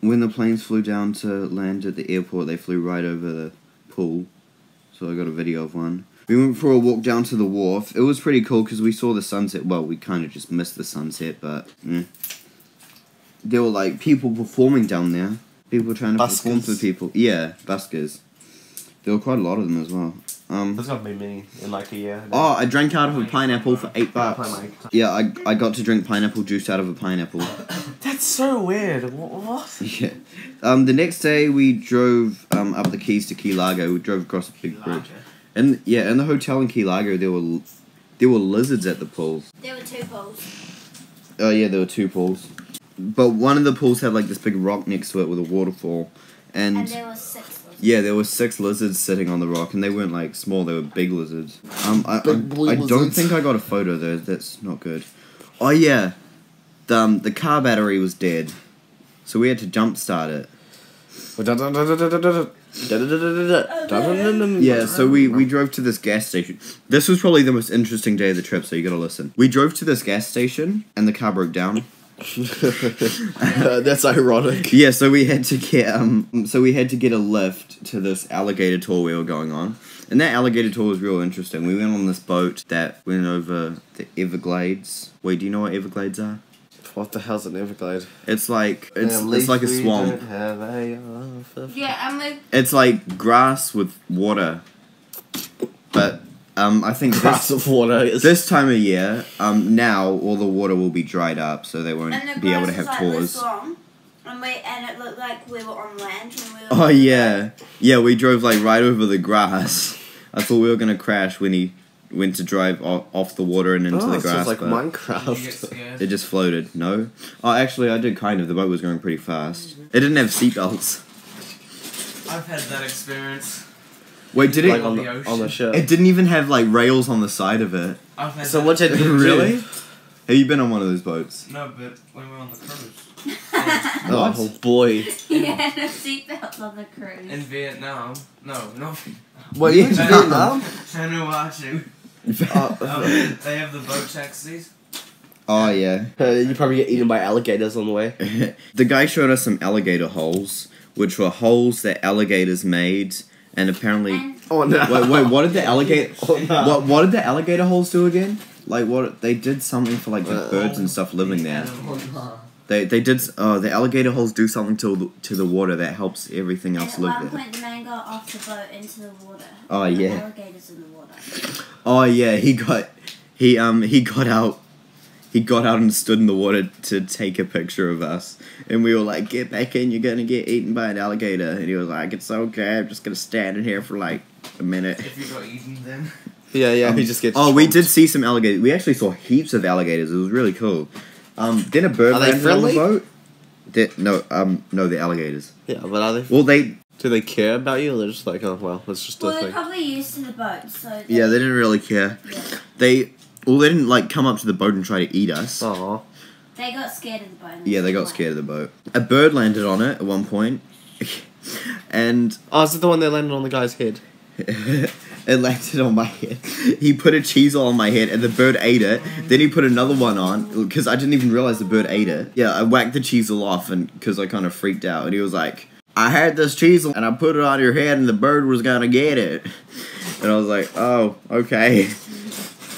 when the planes flew down to land at the airport, they flew right over the pool. So I got a video of one. We went for a walk down to the wharf. It was pretty cool because we saw the sunset. Well, we kind of just missed the sunset, but... There were like people performing down there. People trying to perform for people. Yeah, buskers. There were quite a lot of them as well. There's gonna be many in like a year. Oh, I drank out of a pineapple for $8. Yeah, I got to drink pineapple juice out of a pineapple. That's so weird. What? Yeah. The next day we drove up the Keys to Key Largo. We drove across a big bridge. And yeah, in the hotel in Key Largo there were lizards at the pools. There were 2 pools. Oh yeah, there were 2 pools. But one of the pools had like this big rock next to it with a waterfall. And there were 6 lizards. Yeah, there were 6 lizards sitting on the rock, and they weren't like small; they were big lizards. I don't think I got a photo though. That's not good. Oh yeah, the car battery was dead, so we had to jump start it. Yeah, so we drove to this gas station. This was probably the most interesting day of the trip, so you gotta listen. We drove to this gas station, and the car broke down. That's ironic. Yeah, so we had to get a lift to this alligator tour we were going on, and that alligator tour was real interesting. We went on this boat that went over the Everglades. Wait, do you know what Everglades are? What the hell's an Everglade? It's like it's like a swamp. Yeah, I'm like... It's like grass with water, but I think Grass of water is... this time of year, now all the water will be dried up, so they won't And the be able to grass have was, like, tours. this long, and it looked like we were on land when we were... Oh yeah, yeah. We drove like right over the grass. I thought we were gonna crash when he went to drive off the water and into the grass. It's like but Minecraft. it just floated. No. Oh, actually, I did kind of. The boat was going pretty fast. It didn't have seatbelts. I've had that experience. Wait, did Like it? on the ship. It didn't even have like rails on the side of it. I've had So that what did you do? Really? Have you been on one of those boats? No, but when we were on the cruise. Oh boy. He had no seatbelts on the cruise. In Vietnam. No. What, you went to Vietnam? Vanuatu. They have the boat taxis. Oh yeah. You probably get eaten by alligators on the way. The guy showed us some alligator holes, which were holes that alligators made, and apparently. Oh no. Wait, what did the alligator? Oh, no. What did the alligator holes do again? Like what? They did something for like the birds and stuff living there. They did. The alligator holes do something to the water that helps everything else And live at one there. point, the man got off the boat into the water. Oh, And yeah. alligators in the water. Oh yeah, he got out. He got out and stood in the water to take a picture of us, and we were like, "Get back in! You're gonna get eaten by an alligator." And he was like, "It's okay. I'm just gonna stand in here for like a minute." If you got eaten then. Yeah, he just gets... Oh, we chomped. did see some alligators. We actually saw heaps of alligators. It was really cool. Then a bird Are they landed on the friendly? boat. No, the alligators. Yeah, but are they... Well, they Do they care about you, or they're just like, oh, well, it's just a Well, they're thing? probably used to the boat, so... yeah, they didn't really care. Yeah. They didn't like come up to the boat and try to eat us. Aw. They got scared of the boat. Yeah, they got scared of the boat. A bird landed on it at one point, and Oh, is it the one that landed on the guy's head? it landed on my head. He put a cheese on my head, and the bird ate it. Then he put another one on, because I didn't even realize the bird ate it. Yeah, I whacked the cheese off, and because I kind of freaked out, and he was like, I had this cheese and I put it on your head and the bird was gonna get it. And I was like, oh, okay.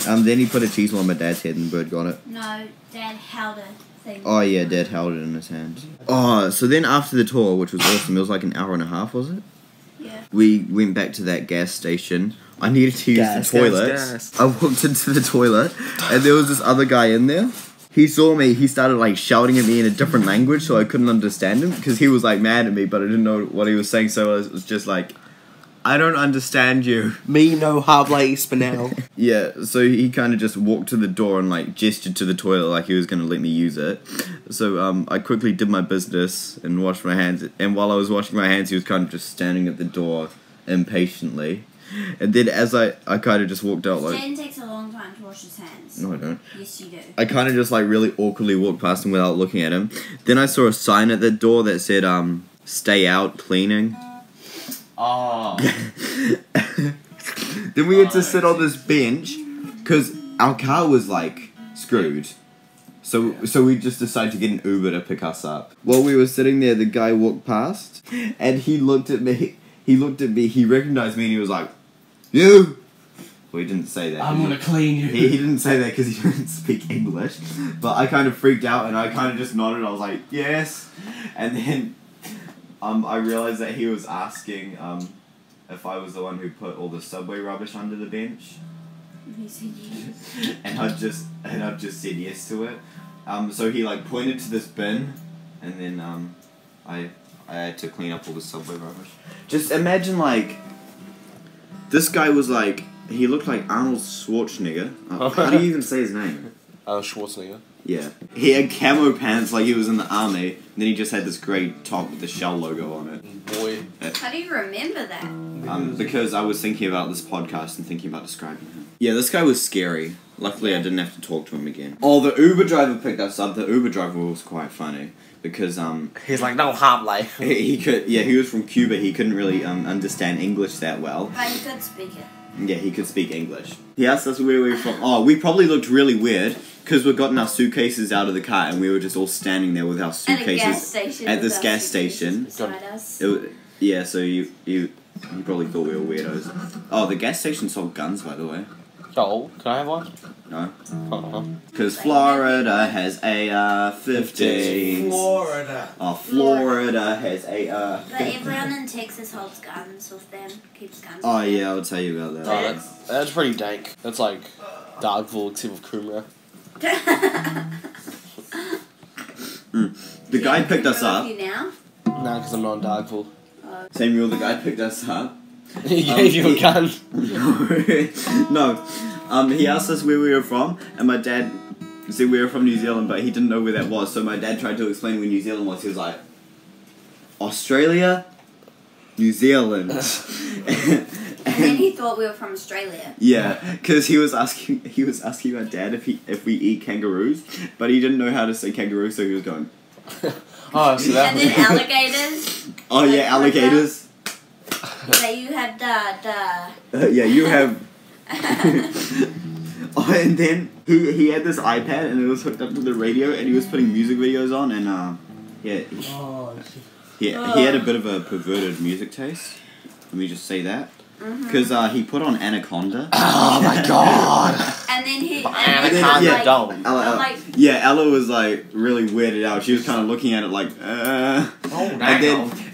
Then he put a cheese on my dad's head and the bird got it. No, Dad held it. Oh yeah, Dad held it in his hands. Oh, so then after the tour, which was awesome, it was like an hour and a half, was it? Yeah. We went back to that gas station. I needed to use the toilet. I walked into the toilet, and there was this other guy in there. He saw me, he started like shouting at me in a different language, so I couldn't understand him, because he was like mad at me, but I didn't know what he was saying, so I was just like, I don't understand you. Me no habla español. Yeah, so he kind of just walked to the door and like gestured to the toilet like he was going to let me use it. So I quickly did my business and washed my hands. And while I was washing my hands, he was kind of just standing at the door impatiently. And then as I kind of just walked out like... Jaden takes a long time to wash his hands. No, I don't. Yes, you do. I kind of just like really awkwardly walked past him without looking at him. Then I saw a sign at the door that said, stay out cleaning. Oh. Then we had to sit on this bench because our car was like screwed. So we just decided to get an Uber to pick us up. While we were sitting there, the guy walked past and he looked at me. He recognized me and he was like, "You." Well, he didn't say that. I'm gonna clean you. He didn't say that because he didn't speak English. But I kind of freaked out and I kind of just nodded. I was like, "Yes." And then I realized that he was asking if I was the one who put all the Subway rubbish under the bench. He said yes. And I just said yes to it. So he like pointed to this bin, and then I had to clean up all the Subway rubbish. Just imagine like this guy was like, he looked like Arnold Schwarzenegger. How do you even say his name? Schwarzenegger. Yeah. He had camo pants like he was in the army, and then he just had this grey top with the Shell logo on it. Boy. How do you remember that? Because I was thinking about this podcast and thinking about describing him. Yeah, this guy was scary. Luckily, I didn't have to talk to him again. Oh, the Uber driver picked us up. The Uber driver was quite funny because he's like, no habla. he could. Yeah, he was from Cuba. He couldn't really understand English that well. But he could speak it. Yeah, he could speak English. He asked us where we were from. Oh, we probably looked really weird because we'd gotten our suitcases out of the car and we were just all standing there with our suitcases at a gas station. At this gas station. Beside us. Yeah, so you probably thought we were weirdos. Oh, the gas station sold guns, by the way. Oh, can I have one? No. Uh-huh. Because Florida has AR-15s. Florida. Oh, Florida has AR. But everyone in Texas holds guns with them. Keeps guns. Oh yeah, I'll tell you about that. Oh, that's pretty dank. That's like Darkville except with Kumra. The guy picked us up. You now? Nah, because I'm not in Darkville. Samuel, the guy picked us up. He gave you a gun. No. He asked us where we were from, and my dad said we were from New Zealand, but he didn't know where that was, so my dad tried to explain where New Zealand was. He was like, Australia? New Zealand. And then he thought we were from Australia. Yeah, because he was asking my dad if we eat kangaroos, but he didn't know how to say kangaroo, so he was going. Oh, so that. And then alligators. Oh yeah, alligators. That you have Yeah, you have. Oh, and then he had this iPad and it was hooked up to the radio and he was putting music videos on and he had a bit of a perverted music taste. Let me just say that. Because he put on Anaconda. Oh my god! And then he... Anaconda dog. Ella was like really weirded out. She was kind of looking at it like, Oh,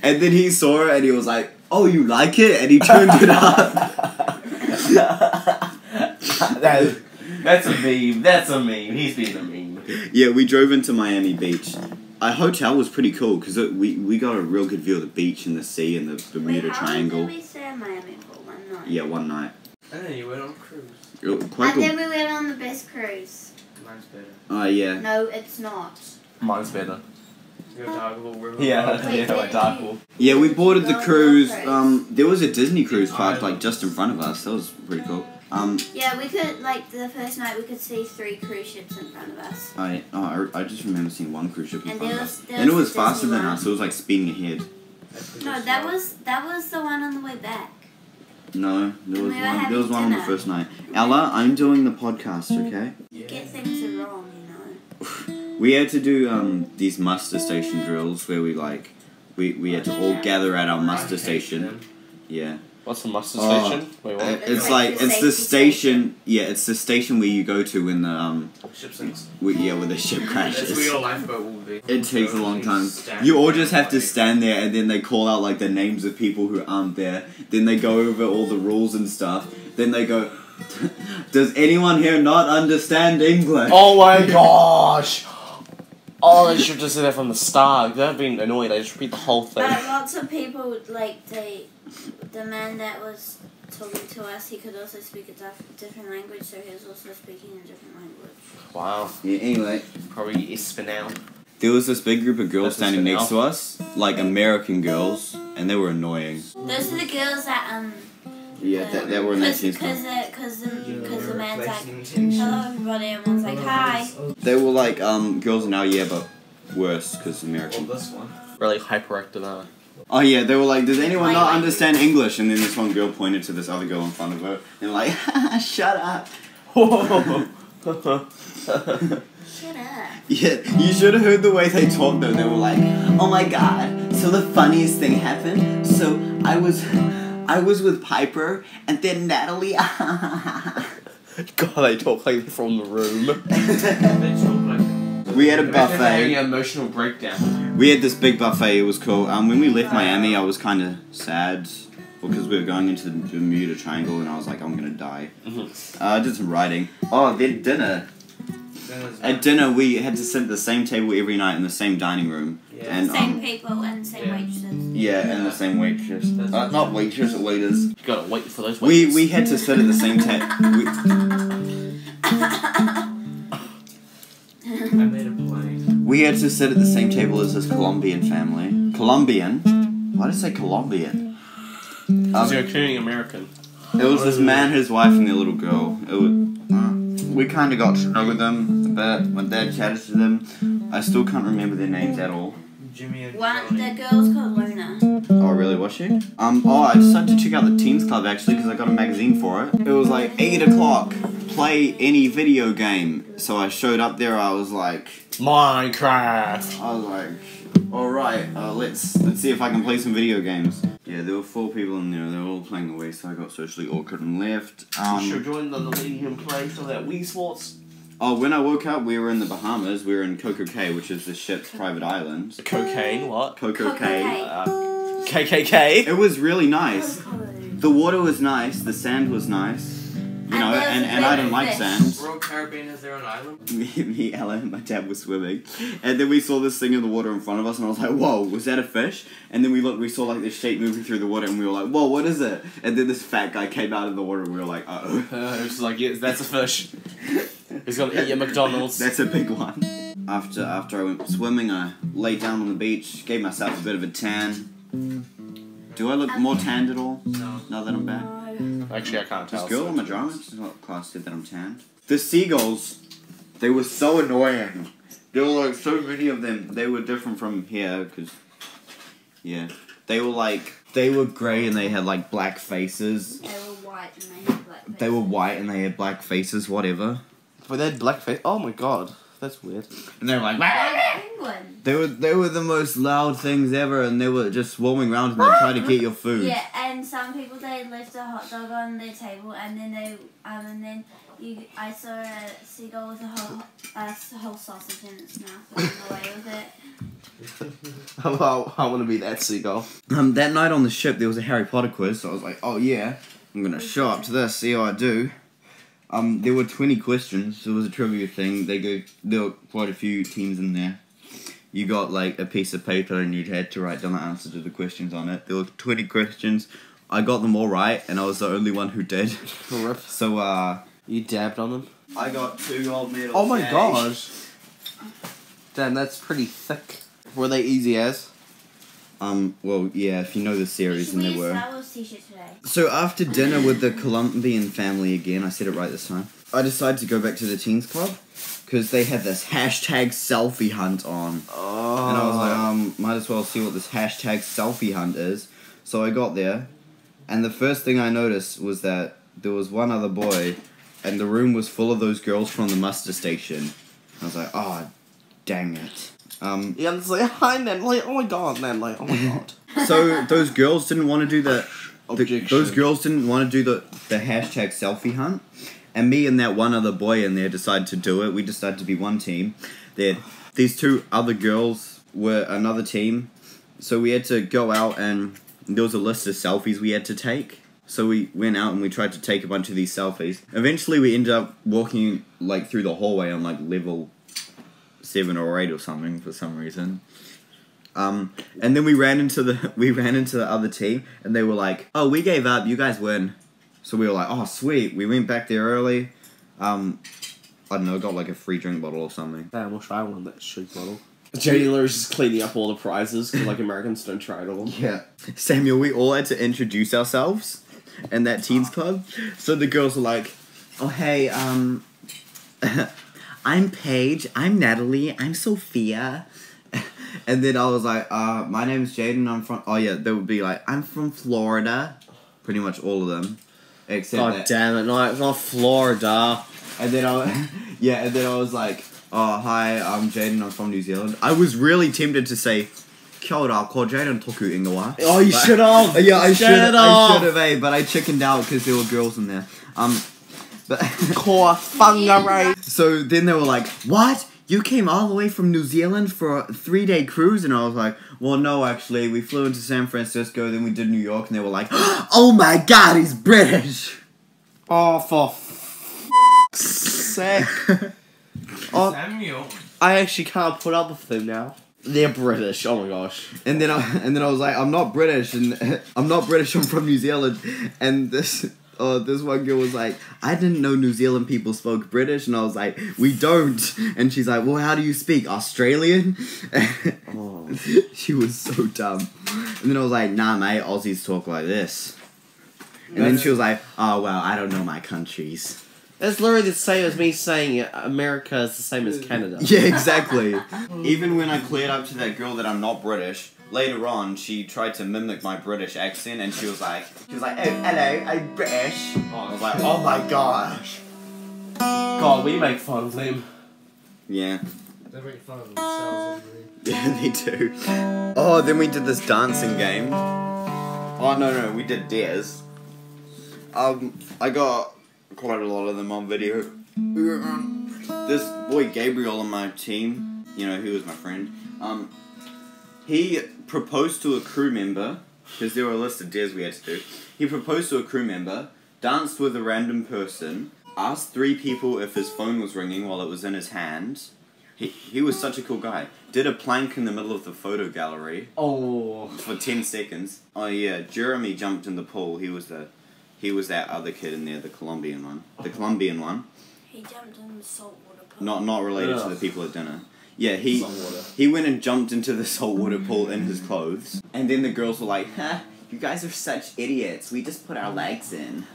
and then he saw it and he was like, "Oh, you like it?" And he turned it up. That's a meme. That's a meme. He's being a meme. Yeah, we drove into Miami Beach. Our hotel was pretty cool because we got a real good view of the beach and the sea and the Bermuda Triangle. How long did we stay in Miami for? 1 night? Yeah, 1 night. And then you went on a cruise. Quite And then we went on the best cruise. Mine's better. Oh, yeah. No, it's not. Mine's better. Go Darkville River. Yeah, Wait, like Darkville. Yeah, we boarded the No, cruise. cruise. There was a Disney cruise parked like just in front of us. That was pretty cool. Yeah, we could, like, the first night we could see 3 cruise ships in front of us. I just remember seeing one cruise ship in And front of there us. was And it was the faster Disney than one. us. It was like speeding ahead. No, that was the one on the way back. No, there was We were one. There having was one on the dinner. first night. Ella, I'm doing the podcast, okay? You get things wrong, you know. We had to do these muster station drills where we like we had to all gather at our muster station. Yeah. What's the muster station? Wait, what? It's like it's the station. Yeah, it's the station where you go to when the Ship sinks. when the ship That's crashes. where your lifeboat will be. It takes a long time. You all just have to stand there, and then they call out like the names of people who aren't there. Then they go over all the rules and stuff. Then they go, "Does anyone here not understand English?" Oh my gosh! Oh, they should just say that from the start. That'd been annoying. They just repeat the whole thing. But lots of people, like, the man that was talking to us, he could also speak a different language, so he was also speaking a different language. Wow. Yeah. Anyway, Probably Espinal. there was this big group of girls That's standing Espinal. next to us, like American girls, and they were annoying. Those are the girls that, Yeah, that were in that team. Because the man's like, hello everybody, and one's like, hi. They were like girls in our year, but worse because Well, American. this one. Really hyperactive, huh? Oh yeah, they were like, "Does anyone not understand English?" And then this one girl pointed to this other girl in front of her, and like, "Shut up." Shut up. Yeah, you should have heard the way they talked though. They were like, "Oh my god, so the funniest thing happened. So I was with Piper, and then Natalie." God, they talk like they're from the room. We had a Having buffet. an emotional breakdown. We had this big buffet. It was cool. When we left Miami, I was kind of sad because we were going into the Bermuda Triangle, and I was like, "I'm gonna die." I did some writing. Oh, then dinner. At dinner, we had to sit at the same table every night in the same dining room. Yeah. And Same people and same waitresses. yeah, and the same waitress. Not waitress, waiters. You gotta wait for those We waiters. we had to sit at the same table. I made a plane. We had to sit at the same table as this Colombian family. Colombian? Why did I say Colombian? Because you're including American. It was this man, his wife, and their little girl. It was, we kind of got to know them a bit. My dad chatted to them. I still can't remember their names at all. Jimmy and One, Johnny. the girl's called Luna. Oh, really? Was she? I decided to check out the Teens Club actually because I got a magazine for it. It was like 8 o'clock. Play any video game. So I showed up there. I was like, Minecraft. all right. Let's see if I can play some video games. Yeah, there were 4 people in there. They were all playing away, so I got socially awkward and left. You should join the league and play some of that Wii Sports. Oh, when I woke up, we were in the Bahamas. We were in Coco Cay, which is the ship's private island. Cocaine, what? Coco Cay. KKK. It was really nice. Coco. The water was nice. The sand was nice. You know, and I don't like sand. Royal Caribbean has their own island. Me, Ella, and my dad were swimming, and then we saw this thing in the water in front of us, and I was like, "Whoa, was that a fish?" And then we looked, we saw like this shape moving through the water, and we were like, "Whoa, what is it?" And then this fat guy came out of the water, and we were like, "Uh oh." It was like, yes, that's a fish. He's gonna eat your McDonald's. That's a big one. After I went swimming, I laid down on the beach, gave myself a bit of a tan. Do I look more tanned at all? No. Now that I'm back. Actually, I can't This tell. girl in my drama class said that I'm tanned. The seagulls, they were so annoying. There were like so many of them. They were different from here, because, yeah. They were grey and they had like black faces. They were white and they had black faces. They were white and they had black faces, whatever. But they had blackface. Oh my god, that's weird. And they were like, Like penguin. they were the most loud things ever, and they were just swarming around and they tried to get your food. Yeah, and some people they left a hot dog on their table, and then I saw a seagull with a whole sausage in its mouth running away with it. I want to be that seagull. That night on the ship, there was a Harry Potter quiz, so I was like, oh yeah, I'm gonna show up to this, see how I do. There were 20 questions. It was a trivia thing. There were quite a few teams in there. You got like a piece of paper and you had to write down the answer to the questions on it. There were 20 questions. I got them all right, and I was the only one who did. Rip. So You dabbed on them? I got 2 gold medals. Oh my yay. gosh. Damn, that's pretty thick. Were they easy as? Well, yeah, if you know the series, and they We were. Star Wars t-shirt today. So after dinner with the Colombian family again, I said it right this time, I decided to go back to the Teens Club, because they had this hashtag selfie hunt on. Oh. And I was like, might as well see what this hashtag selfie hunt is. So I got there, and the first thing I noticed was that there was one other boy, and the room was full of those girls from the muster station. I was like, oh, Dang it. Yeah, it's like, hi, Natalie. Oh my god, Natalie. Oh my god. So those girls didn't want to do Objection. those girls didn't want to do the hashtag selfie hunt, and me and that one other boy in there decided to do it. We decided to be one team. These two other girls were another team, so we had to go out and there was a list of selfies we had to take. So we went out and we tried to take a bunch of these selfies. Eventually we ended up walking like through the hallway on like level 7 or 8 or something for some reason. And then we ran into the other team and they were like, "Oh, we gave up, you guys win." So we were like, "Oh, sweet." We went back there early. I don't know, got like a free drink bottle or something. Damn, I wish I won that shit bottle. JD was just cleaning up all the prizes because like Americans don't try it all. Yeah. Samuel, we all had to introduce ourselves in that teens club. So the girls were like, "Oh, hey, I'm Paige, I'm Natalie, I'm Sophia." And then I was like, my name's Jaden, I'm from... Oh, yeah, they would be like, "I'm from Florida." Pretty much all of them. Except God damn it, no, it's not Florida. And then I was like, "Oh, hi, I'm Jaden, I'm from New Zealand." I was really tempted to say, "Kia ora, ko Jaden toku ingoa." Oh, you should have. Yeah, I should have, have, but I chickened out because there were girls in there. But Core Whangarei. So then they were like, "What? You came all the way from New Zealand for a 3-day cruise?" And I was like, "Well, no, actually, we flew into San Francisco, then we did New York," and they were like, "Oh my god, he's British!" Oh, for sake. Oh, Samuel. I actually can't put up with them now. They're British. Oh my gosh. And then I was like, "I'm not British, and I'm not British. I'm from New Zealand." And this one girl was like, "I didn't know New Zealand people spoke British," and I was like, "We don't." And she's like, "Well, how do you speak? Australian?" Oh. She was so dumb. And then I was like, "Nah, mate, Aussies talk like this." And then she was like, "Oh, well, I don't know my countries." That's literally the same as me saying America is the same as Canada. Yeah, exactly. Even when I cleared up to that girl that I'm not British, later on, she tried to mimic my British accent, and she was like, "Oh, hello, I'm British." I was like, "Oh my gosh." God, we make fun of them. Yeah. They make fun of themselves every Yeah, they do. Oh, then we did this dancing game. Oh, no, we did dares. I got quite a lot of them on video. This boy Gabriel on my team, you know, he was my friend. He proposed to a crew member, because there were a list of dares we had to do. He proposed to a crew member, danced with a random person, asked 3 people if his phone was ringing while it was in his hand. He was such a cool guy. Did a plank in the middle of the photo gallery. Oh. For 10 seconds. Oh yeah, Jeremy jumped in the pool. He was that other kid in there, the Colombian one. The Colombian one. He jumped in the saltwater pool. Not related to the people at dinner. Yeah, he went and jumped into the saltwater pool in his clothes. And then the girls were like, "Huh, you guys are such idiots. We just put our legs in."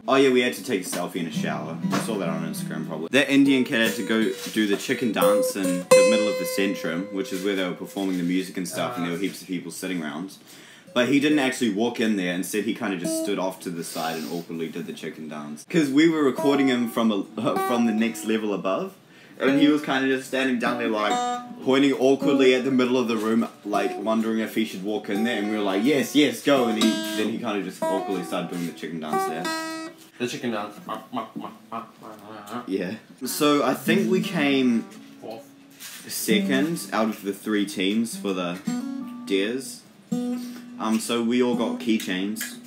Oh yeah, we had to take a selfie in a shower. I saw that on Instagram probably. That Indian kid had to go do the chicken dance in the middle of the Centrum, which is where they were performing the music and stuff, and there were heaps of people sitting around. But he didn't actually walk in there. Instead, he kind of just stood off to the side and awkwardly did the chicken dance. Because we were recording him from the next level above, and he was kind of just standing down there like pointing awkwardly at the middle of the room, like wondering if he should walk in there. And we were like, "Yes, yes, go!" And then he kind of just awkwardly started doing the chicken dance there. The chicken dance. Yeah. So I think we came second out of the 3 teams for the dares. So we all got keychains.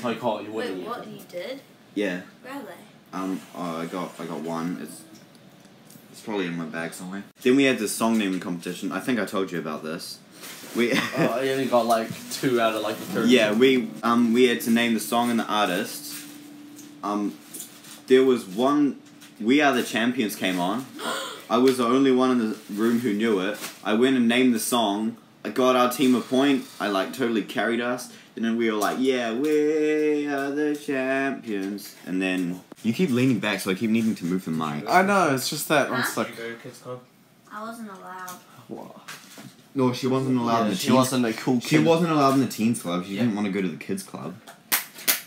I call it, you Wait, wouldn't. what? You did? Yeah. Really? I got one. It's probably in my bag somewhere. Then we had the song naming competition. I think I told you about this. I only got like 2 out of like the 30. Yeah, we had to name the song and the artist. There was one. We Are the Champions came on. I was the only one in the room who knew it. I went and named the song. I got our team a point. I like totally carried us. And then we were like, "Yeah, we are the champions." And then you keep leaning back, so I keep needing to move the mic. I know, it's just that. Huh? I'm stuck. You go to kids club? I wasn't allowed. No, she wasn't allowed in the She teens. wasn't a cool kid. She wasn't allowed in the teens club. She didn't want to go to the kids club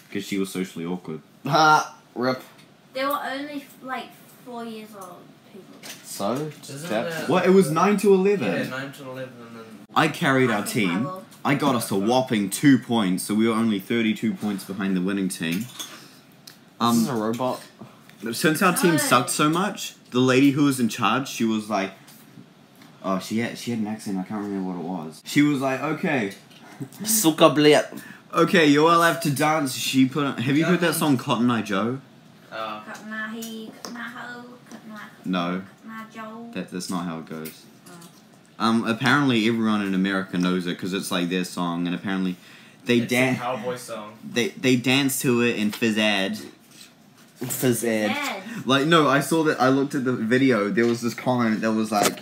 because she was socially awkward. Ha! Rip. They were only like 4 years old people. So, Isn't that, it- What? It was 9 to 11. Yeah, 9 to 11 and then... I carried our That's team. incredible. I got us a whopping 2 points, so we were only 32 points behind the winning team. this is a robot. Since our team No. sucked so much, the lady who was in charge, she was like, oh, she had an accent. I can't remember what it was. She was like, okay, okay, you all have to dance. She put. Have you heard that song Cotton Eye Joe? Cut my he, cut my hoe, cut my No, my Joe. that's not how it goes. Apparently everyone in America knows it because it's like their song, and apparently they It's a dance. cowboy song. They dance to it in Fizzad. Fizzad. Dead. Like, no, I saw that. I looked at the video. There was this comment that was like,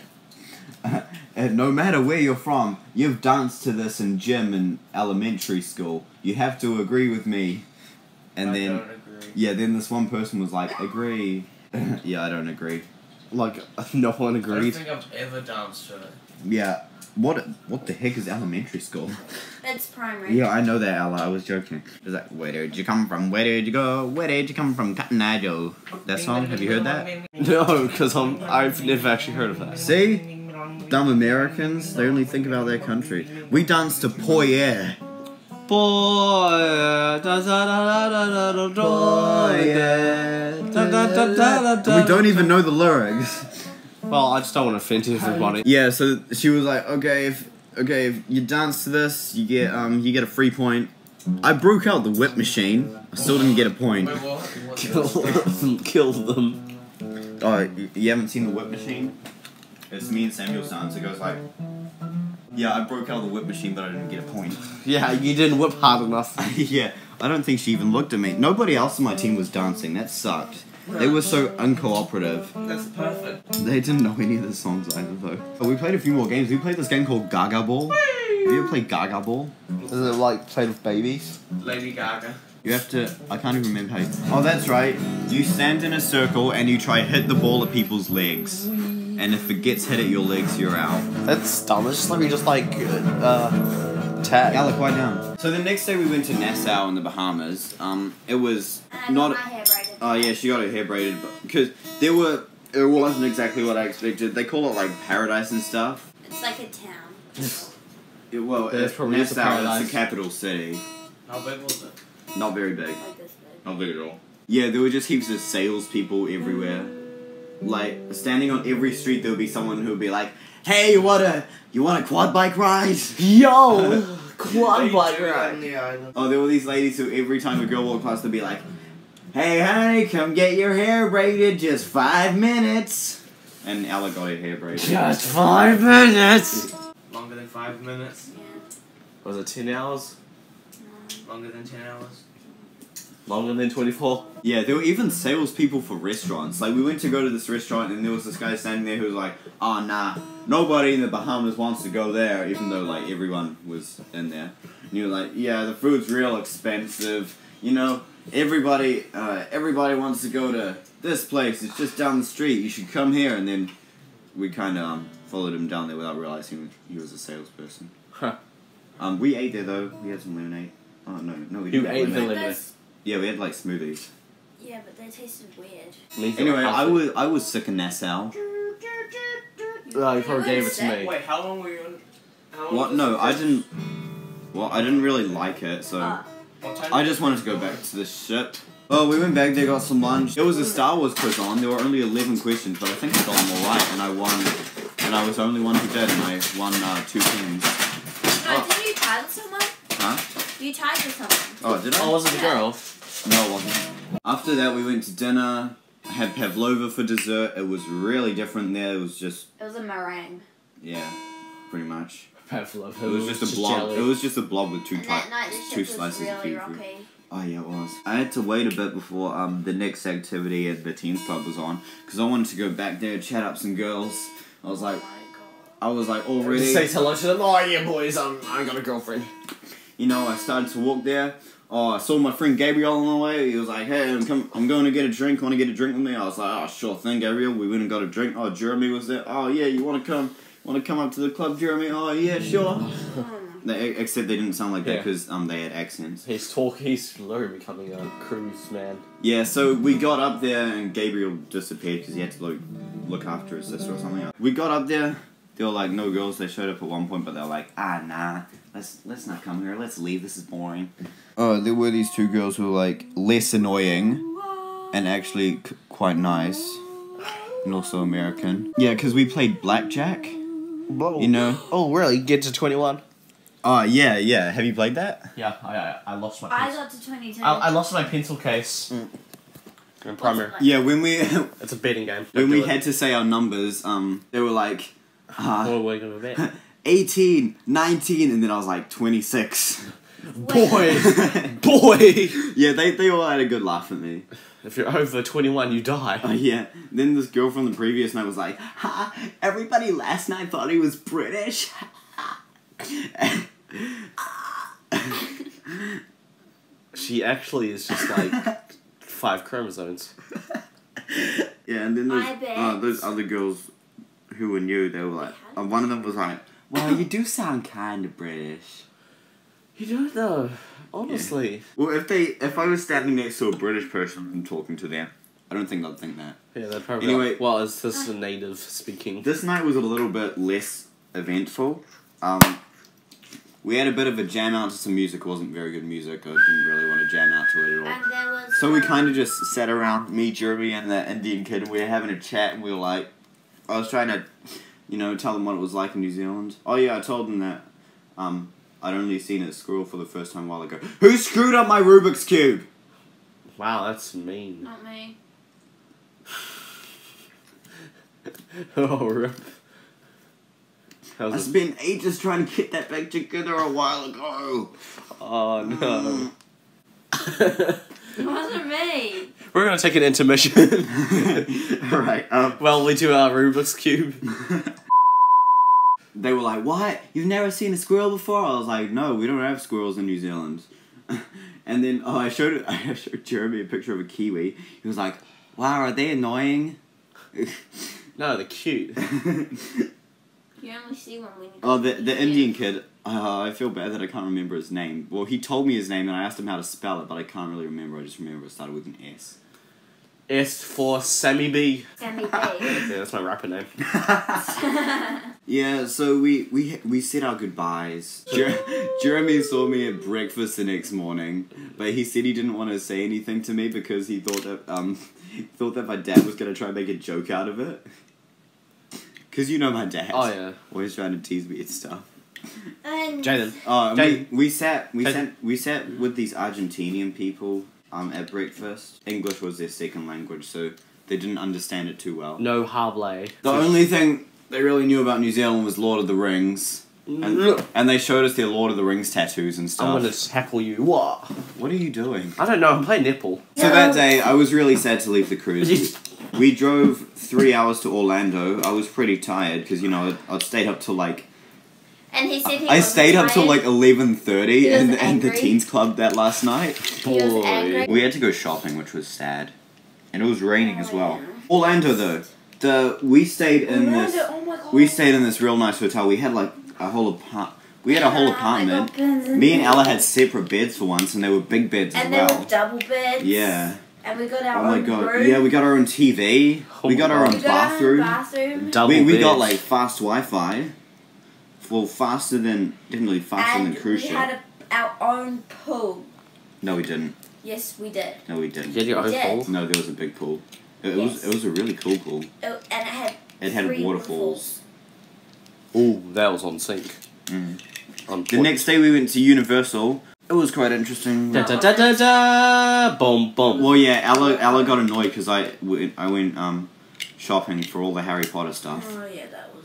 no matter where you're from, you've danced to this in gym in elementary school. You have to agree with me. And I then, don't agree. yeah, then this one person was like, agree. Yeah, I don't agree. Like, no one I don't agreed. think I've ever danced to it. Yeah, what the heck is elementary school? It's primary. Yeah, I know that, Ella. I was joking. It was like, where did you come from? Where did you go? Where did you come from? Cotton Eye Joe. That song, have you heard that? No, because I've never actually heard of that. See? Dumb Americans, they only think about their country. We dance to Poyer. Boy, da da da da da da da. We don't even know the lyrics. Well, I just don't want to offend everybody. Yeah, so she was like, okay, if you dance to this, you get a free point. I broke out the whip machine. I still didn't get a point. Wait, what? Kill them. Oh, you haven't seen the whip machine? It's me and Samuel's dance. It goes like, yeah, I broke out the whip machine, but I didn't get a point. Yeah, you didn't whip hard enough. Yeah, I don't think she even looked at me. Nobody else in my team was dancing. That sucked. They were so uncooperative. That's perfect. They didn't know any of the songs either, though. Oh, we played a few more games. We played this game called Gaga Ball. Have you ever played Gaga Ball? Is it like played with babies? Lady Gaga. You have to... I can't even remember how you... Oh, that's right. You stand in a circle and you try hit the ball at people's legs. And if it gets hit at your legs, you're out. That's dumb. It's just like tag. Alec, quiet down. So the next day we went to Nassau in the Bahamas. It was And I not... got my hair braided. Oh yeah, she got her hair braided, because it wasn't exactly what I expected. They call it like paradise and stuff. It's like a town. That's probably just a Nassau, paradise. it's the capital city. How big was it? Not very big. Like this big. Not big at all. Yeah, there were just heaps of salespeople everywhere. Like, standing on every street there would be someone who would be like, hey, you want a quad bike ride? Yo! Quad They bike do it ride. on the island. Oh, there were these ladies who every time a girl walked past they'd be like, hey honey, come get your hair braided, just 5 minutes. And Ella got her hair braided. Just 5 minutes! Longer than 5 minutes. Yeah. Was it 10 hours? Longer than 10 hours. Longer than 24? Yeah, there were even salespeople for restaurants. Like, we went to go to this restaurant and there was this guy standing there who was like, oh nah, nobody in the Bahamas wants to go there, even though like everyone was in there. And you were like, yeah, the food's real expensive, you know, everybody wants to go to this place, it's just down the street, you should come here. And then we kind of followed him down there without realizing he was a salesperson. Huh. We ate there though, we had some lemonade. Oh no, we You didn't have ate the lemonade. lemonade. Those- Yeah, we had like smoothies. Yeah, but they tasted weird. Anyway, I was sick in Nassau. Oh, you probably gave it to me. Wait, how long were you on? How long What? was No, this I trip? didn't. Well, I didn't really like it, so What time I did just you- wanted to go back to the ship. Oh, we went back there, got some lunch. There was a Star Wars quiz on. There were only 11 questions, but I think I got them all right, and I won. And I was the only one who did, and I won 2 pins. No, did you tie with someone? Huh? You tied with someone. Oh, did I? Oh, was it a girl? No, it wasn't. After that, we went to dinner. Had pavlova for dessert. It was really different there. It was just, It was a meringue. yeah, pretty much. Pavlov. It was just a blob. jelly. It was just a blob with two And that night the two ship was slices of really kiwi fruit. rocky. Oh yeah, it was. I had to wait a bit before the next activity at the Teens Club was on, because I wanted to go back there, chat up some girls. I was like, already. Just say hello to them. Oh yeah, boys, I got a girlfriend. You know, I started to walk there. Oh, I saw my friend Gabriel on the way. He was like, hey, I'm going to get a drink. Want to get a drink with me? I was like, oh, sure thing, Gabriel. We went and got a drink. Oh, Jeremy was there. Oh, yeah, you want to come up to the club, Jeremy? Oh, yeah, sure. Except they didn't sound like that Yeah. because they had accents. He's literally becoming a cruise man. Yeah, so we got up there and Gabriel disappeared because he had to look after his sister or something. We got up there. There were like no girls. They showed up at one point, but they were like, nah, let's not come here. Let's leave. This is boring. Oh, there were these two girls who were like less annoying and actually quite nice. And also American. Yeah, because we played blackjack. Whoa. You know? Oh, really? Get to 21? Oh, yeah. Have you played that? Yeah, I lost my I pencil. got to 22. I lost my pencil case. In primary. Like? Yeah, when we It's a betting game. when we had to say our numbers, they were like, What are we going to bet? 18, 19, and then I was like 26. Boy! Yeah, they all had a good laugh at me. If you're over 21, you die. Yeah. Then this girl from the previous night was like, everybody last night thought he was British. She actually is just like 5 chromosomes. Yeah, and then I bet. those other girls who were new, they were like, one of them was like, well, you do sound kind of British. You don't know, honestly. Well, if I was standing next to a British person and talking to them, I don't think they'd think that. Yeah, they'd probably Anyway- like, well, is this a native speaking? This night was a little bit less eventful. We had a bit of a jam out to some music. It wasn't very good music. I didn't really want to jam out to it at all. And there was. So we kind of just sat around, me, Jeremy, and the Indian kid, and we were having a chat, and we were like, I was trying to, tell them what it was like in New Zealand. Oh yeah, I told them that, I'd only seen a squirrel for the first time a while ago. Who screwed up my Rubik's Cube? Wow, that's mean. Not me. Oh, rip. I How's it? spent ages trying to get that back together a while ago. Oh, no. It wasn't me. We're going to take an intermission. Alright, Well, we do our Rubik's Cube. they were like, what? You've never seen a squirrel before? I was like, no, we don't have squirrels in New Zealand. And then, I showed Jeremy a picture of a kiwi. He was like, wow, are they annoying? No, they're cute. You only see one when you. Oh, the Indian kid, I feel bad that I can't remember his name. Well, he told me his name and I asked him how to spell it, but I can't really remember. I just remember it started with an S. S for Sammy B. Sammy B. Yeah, that's my rapper name. Yeah, so we said our goodbyes. Jeremy saw me at breakfast the next morning, but he said he didn't want to say anything to me because he thought that my dad was gonna try and make a joke out of it. Cause you know my dad. Oh, yeah. Always trying to tease me and stuff. And Jaden. And we sat with these Argentinian people at breakfast. English was their second language, so they didn't understand it too well. No hable. The only thing they really knew about New Zealand was Lord of the Rings. And they showed us their Lord of the Rings tattoos and stuff. I'm gonna tackle you. What? What are you doing? I don't know, I'm playing netball. So that day, I was really sad to leave the cruise. We drove 3 hours to Orlando. I was pretty tired because, I'd stayed up till like... And he said he I wasn't stayed up till tired. like 11:30 He was and the angry. teens club that last night. He was angry. We had to go shopping, which was sad. And it was raining as well. yeah. Orlando though, we stayed in this Orlando, oh my God. we stayed in this real nice hotel. We had like a whole apartment. We had a whole I apartment. got pins in Me and there. Ella had separate beds for once, and they were big beds And as they well. were double beds. Yeah. And we got our Oh my own god. room. Yeah, we got our own TV. Oh we got my our God. own We got our own bathroom. bathroom. Double We got beds. like fast Wi-Fi. Well, definitely faster And than cruise we ship. had our own pool. No, we didn't. Yes, we did. No, we didn't. You had your own Yeah. pool? No, there was a big pool. It Yes. was a really cool pool. And it had. It had 3 waterfalls. Ooh, that was on sync. Mm. On The next day we went to Universal. It was quite interesting. Da da da da da! Boom, boom. Well, yeah, Ella got annoyed because I went shopping for all the Harry Potter stuff. Oh yeah, that was.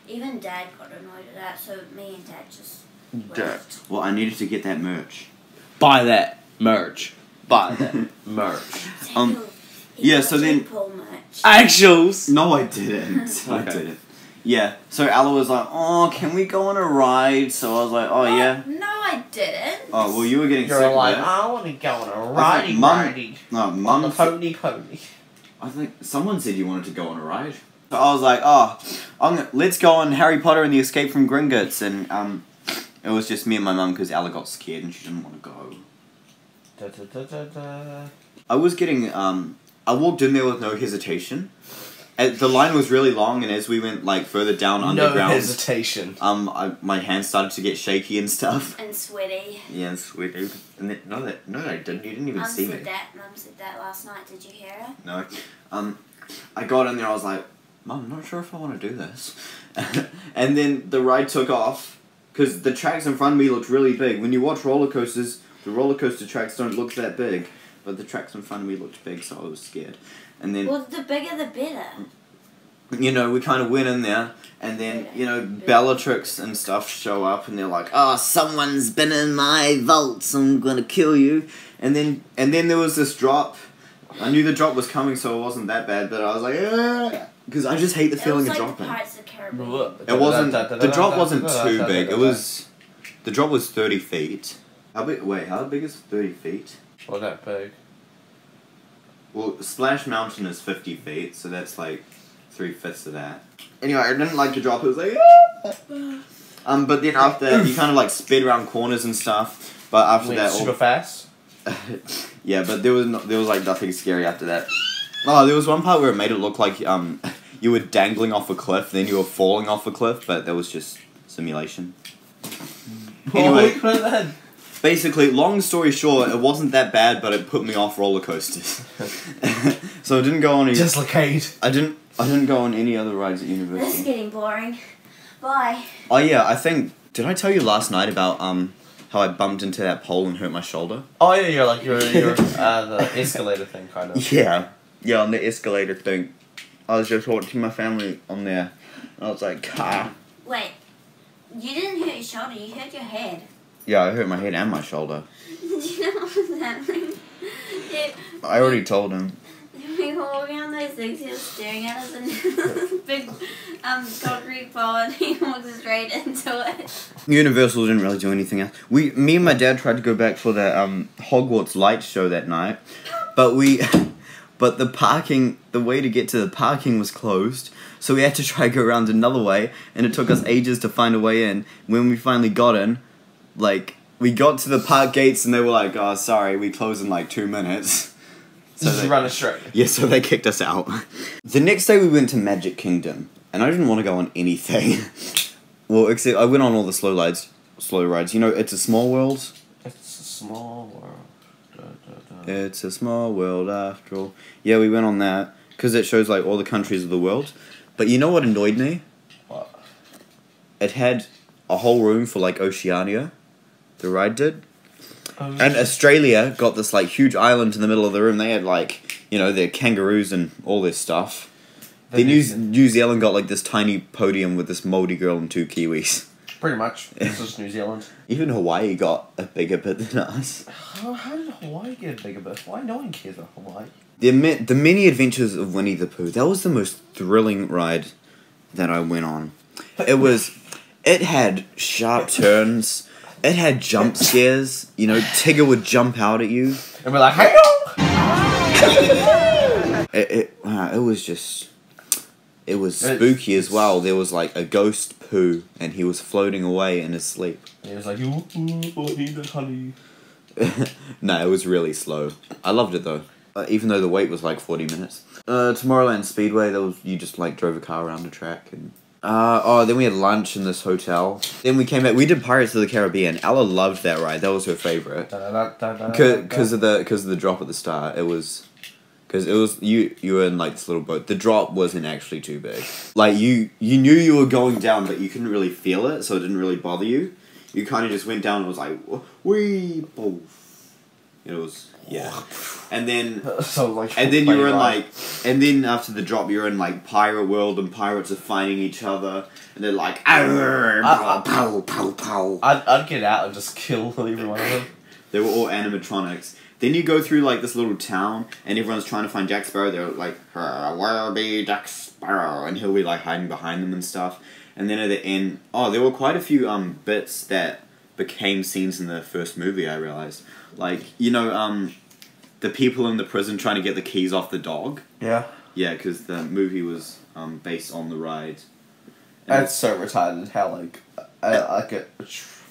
Even Dad got annoyed at that, so me and Dad just. left. Well, I needed to get that merch. Buy that merch. Buy that merch. He yeah, got so then- Deadpool merch. Actuals! No, I didn't. I Okay. didn't. Yeah, so Ella was like, oh, can we go on a ride? So I was like, oh, yeah. No, I didn't. Oh, well, you were getting You're sick like, of it. I want to go on a I ridey think Mum- ridey. No, On the Mum... pony pony. I think someone said you wanted to go on a ride. So I was like, oh, let's go on Harry Potter and the Escape from Gringotts. And It was just me and my mum because Ella got scared and she didn't want to go. Da, da, da, da, da. I was getting, I walked in there with no hesitation. The line was really long, and as we went, like, further down underground... No hesitation. My hands started to get shaky and stuff. And sweaty. Yeah, and sweaty. And then, no, I didn't. You didn't even see me. Mum said that last night. Did you hear her? No. I got in there, I was like, Mum, I'm not sure if I want to do this. And then the ride took off, because the tracks in front of me looked really big. When you watch roller coasters, the roller coaster tracks don't look that big. But the tracks in front of me looked big, so I was scared. And then... Well, the bigger the better. You know, we kind of went in there, and then, you know, Bellatrix and stuff show up, and they're like, oh, someone's been in my vaults, I'm gonna kill you. And then there was this drop. I knew the drop was coming, so it wasn't that bad, but I was like, because I just hate the feeling of dropping. It was like the Pirates of the Caribbean. It wasn't, the drop wasn't too big. The drop was 30 feet. How big is 30 feet? Well, that big. Well, Splash Mountain is 50 feet, so that's like 3/5 of that. Anyway, I didn't like the drop. It was like, but then after that, you kind of like sped around corners and stuff. But after that, super fast. Yeah, but there was like nothing scary after that. Oh, there was one part where it made it look like you were dangling off a cliff, then you were falling off a cliff, but that was just simulation. Anyway. Basically, long story short, it wasn't that bad, but it put me off roller coasters. So I didn't go on any... Dislocate. I didn't go on any other rides at university. This is getting boring. Bye. Oh yeah, I think... Did I tell you last night about how I bumped into that pole and hurt my shoulder? Oh yeah, you're the escalator thing, kind of. Yeah. Yeah, on the escalator thing. I was just watching my family on there. And I was like, ah. Wait. You didn't hurt your shoulder, you hurt your head. Yeah, I hurt my head and my shoulder. Did you know what was happening? I already told him. We were walking on those things, he was staring at us and this big concrete pole and he walked straight into it. Universal didn't really do anything else. Me and my dad tried to go back for the Hogwarts light show that night, but the way to get to the parking was closed, so we had to try to go around another way, and it took us ages to find a way in. When we finally got in, like, we got to the park gates and they were like, oh, sorry, we close in like 2 minutes. So just run it straight. Yeah, so they kicked us out. The next day we went to Magic Kingdom, and I didn't want to go on anything. Well, except I went on all the slow rides. You know, It's a Small World? It's a small world. Da, da, da. It's a small world after all. Yeah, we went on that, because it shows like all the countries of the world. But you know what annoyed me? What? It had a whole room for like Oceania. The ride did. And Australia got this like huge island in the middle of the room. They had like, you know, their kangaroos and all this stuff. Then New Zealand got like this tiny podium with this mouldy girl and 2 Kiwis. Pretty much. This is New Zealand. Even Hawaii got a bigger bit than us. How did Hawaii get a bigger bit? Why no one cares about Hawaii? The Many Adventures of Winnie the Pooh. That was the most thrilling ride that I went on. It had sharp turns. It had jump scares. You know, Tigger would jump out at you. And we're like, hey! It was just... It was spooky as well. There was like a ghost Pooh, and he was floating away in his sleep. And he was like, you need the honey. No, it was really slow. I loved it though. Even though the wait was like 40 minutes. Tomorrowland Speedway, you just like drove a car around the track and... then we had lunch in this hotel. Then we came back. We did Pirates of the Caribbean. Ella loved that ride. That was her favorite. Because of the drop at the start. Because it was you were in like this little boat. The drop wasn't actually too big. Like you knew you were going down, but you couldn't really feel it, so it didn't really bother you. You kind of just went down and was like, wee, poof. It was, yeah. And then you were in like, and then after the drop, you're in like Pirate World, and pirates are fighting each other, and they're like, pow, pow, pow, pow. I'd get out and just kill every one of them. They were all animatronics. Then you go through like this little town, and everyone's trying to find Jack Sparrow. They're like, where be Jack Sparrow? And he'll be like hiding behind them and stuff. And then at the end, there were quite a few bits that became scenes in the first movie, I realized. Like, you know, the people in the prison trying to get the keys off the dog? Yeah. Yeah, because the movie was based on the ride. And it's so retarded how, like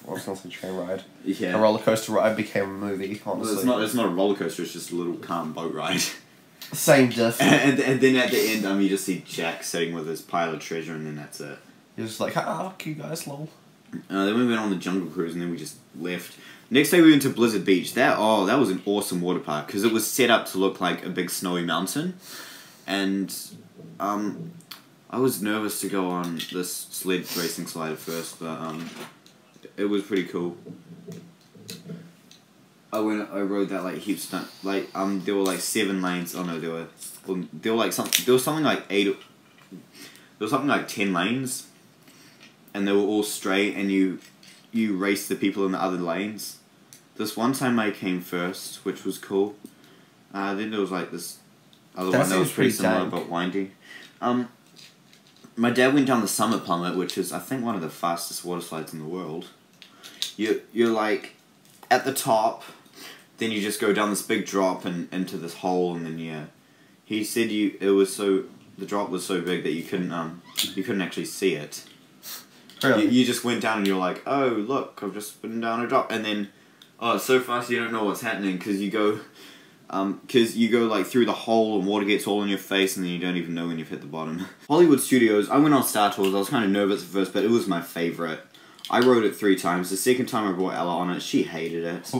I was gonna say train ride. Yeah. A roller coaster ride became a movie. Honestly, Well, it's not a roller coaster. It's just a little calm boat ride. Same diff. And then at the end, you just see Jack sitting with his pile of treasure, and then that's it. You're just like, fuck you guys, lol. Then we went on the Jungle Cruise, and then we just left. Next day we went to Blizzard Beach. That was an awesome water park because it was set up to look like a big snowy mountain, and I was nervous to go on this sled racing slide at first, but it was pretty cool. I rode that like heaps of like there were like 7 lanes. Oh no, there were something like 8. There was something like 10 lanes, and they were all straight, and you race the people in the other lanes. This one time I came first, which was cool. Then there was like this other one that was pretty similar but windy. My dad went down the Summit Plummet, which is I think one of the fastest water slides in the world. You're like at the top, then you just go down this big drop and into this hole, and then he said the drop was so big that you couldn't actually see it. Really? You just went down and you're like, oh look, I've just been down a drop, and then it's so fast you don't know what's happening because you go like through the hole and water gets all in your face, and then you don't even know when you've hit the bottom. Hollywood Studios, I went on Star Tours. I was kind of nervous at first, but it was my favourite. I rode it 3 times. The second time I brought Ella on it, she hated it.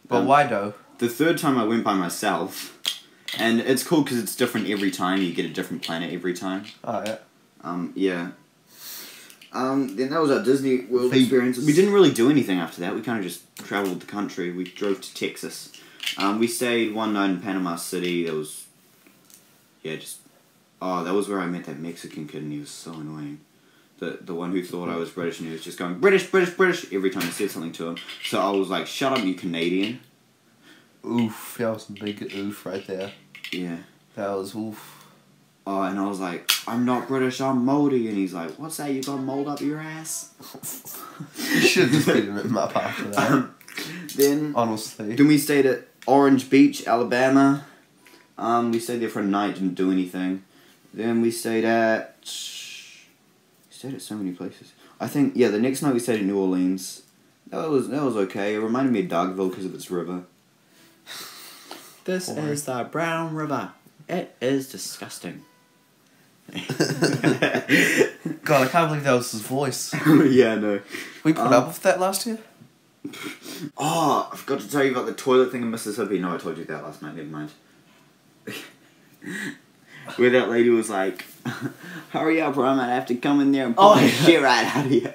But why though? The third time I went by myself, and it's cool because it's different every time. You get a different planet every time. Oh yeah. Yeah. Then that was our Disney World experience. We didn't really do anything after that. We kind of just travelled the country. We drove to Texas. We stayed one night in Panama City. That was... Yeah, that was where I met that Mexican kid, and he was so annoying. The one who thought I was British, and he was just going, British, British, British, every time I said something to him. So I was like, shut up, you Canadian. Oof, that was a big oof right there. Yeah. That was oof. And I was like, I'm not British, I'm mouldy. And he's like, what's that, you got mould up your ass? You should have just beat him up after that. Honestly. Then we stayed at Orange Beach, Alabama. We stayed there for a night, didn't do anything. Then we stayed at so many places. I think, the next night we stayed in New Orleans. That was okay. It reminded me of Dougville because of its river. This is the Brown River. It is disgusting. God, I can't believe that was his voice. Yeah, no. We put up with that last year? I forgot to tell you about the toilet thing in Mississippi. No, I told you that last night, never mind. Where that lady was like, hurry up or I might have to come in there and pull the shit right out of you.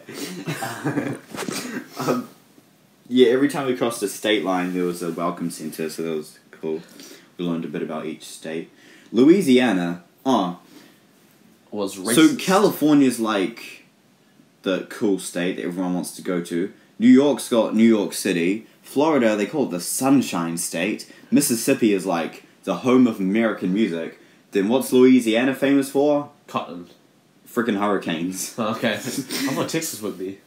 Every time we crossed a state line, there was a welcome center, so that was cool. We learned a bit about each state. Louisiana, was racist. So California's like the cool state that everyone wants to go to. New York's got New York City. Florida, they call it the Sunshine State. Mississippi is like the home of American music. Then what's Louisiana famous for? Cotton. Frickin' hurricanes. Okay. I thought Texas would be.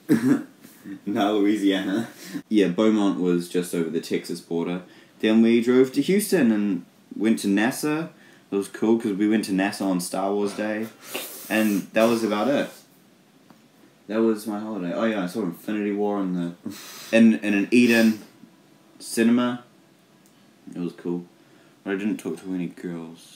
No, Louisiana. Yeah, Beaumont was just over the Texas border. Then we drove to Houston and went to NASA. It was cool because we went to NASA on Star Wars Day. And that was about it. That was my holiday. Oh yeah, I saw Infinity War in an Eden cinema. It was cool. But I didn't talk to any girls.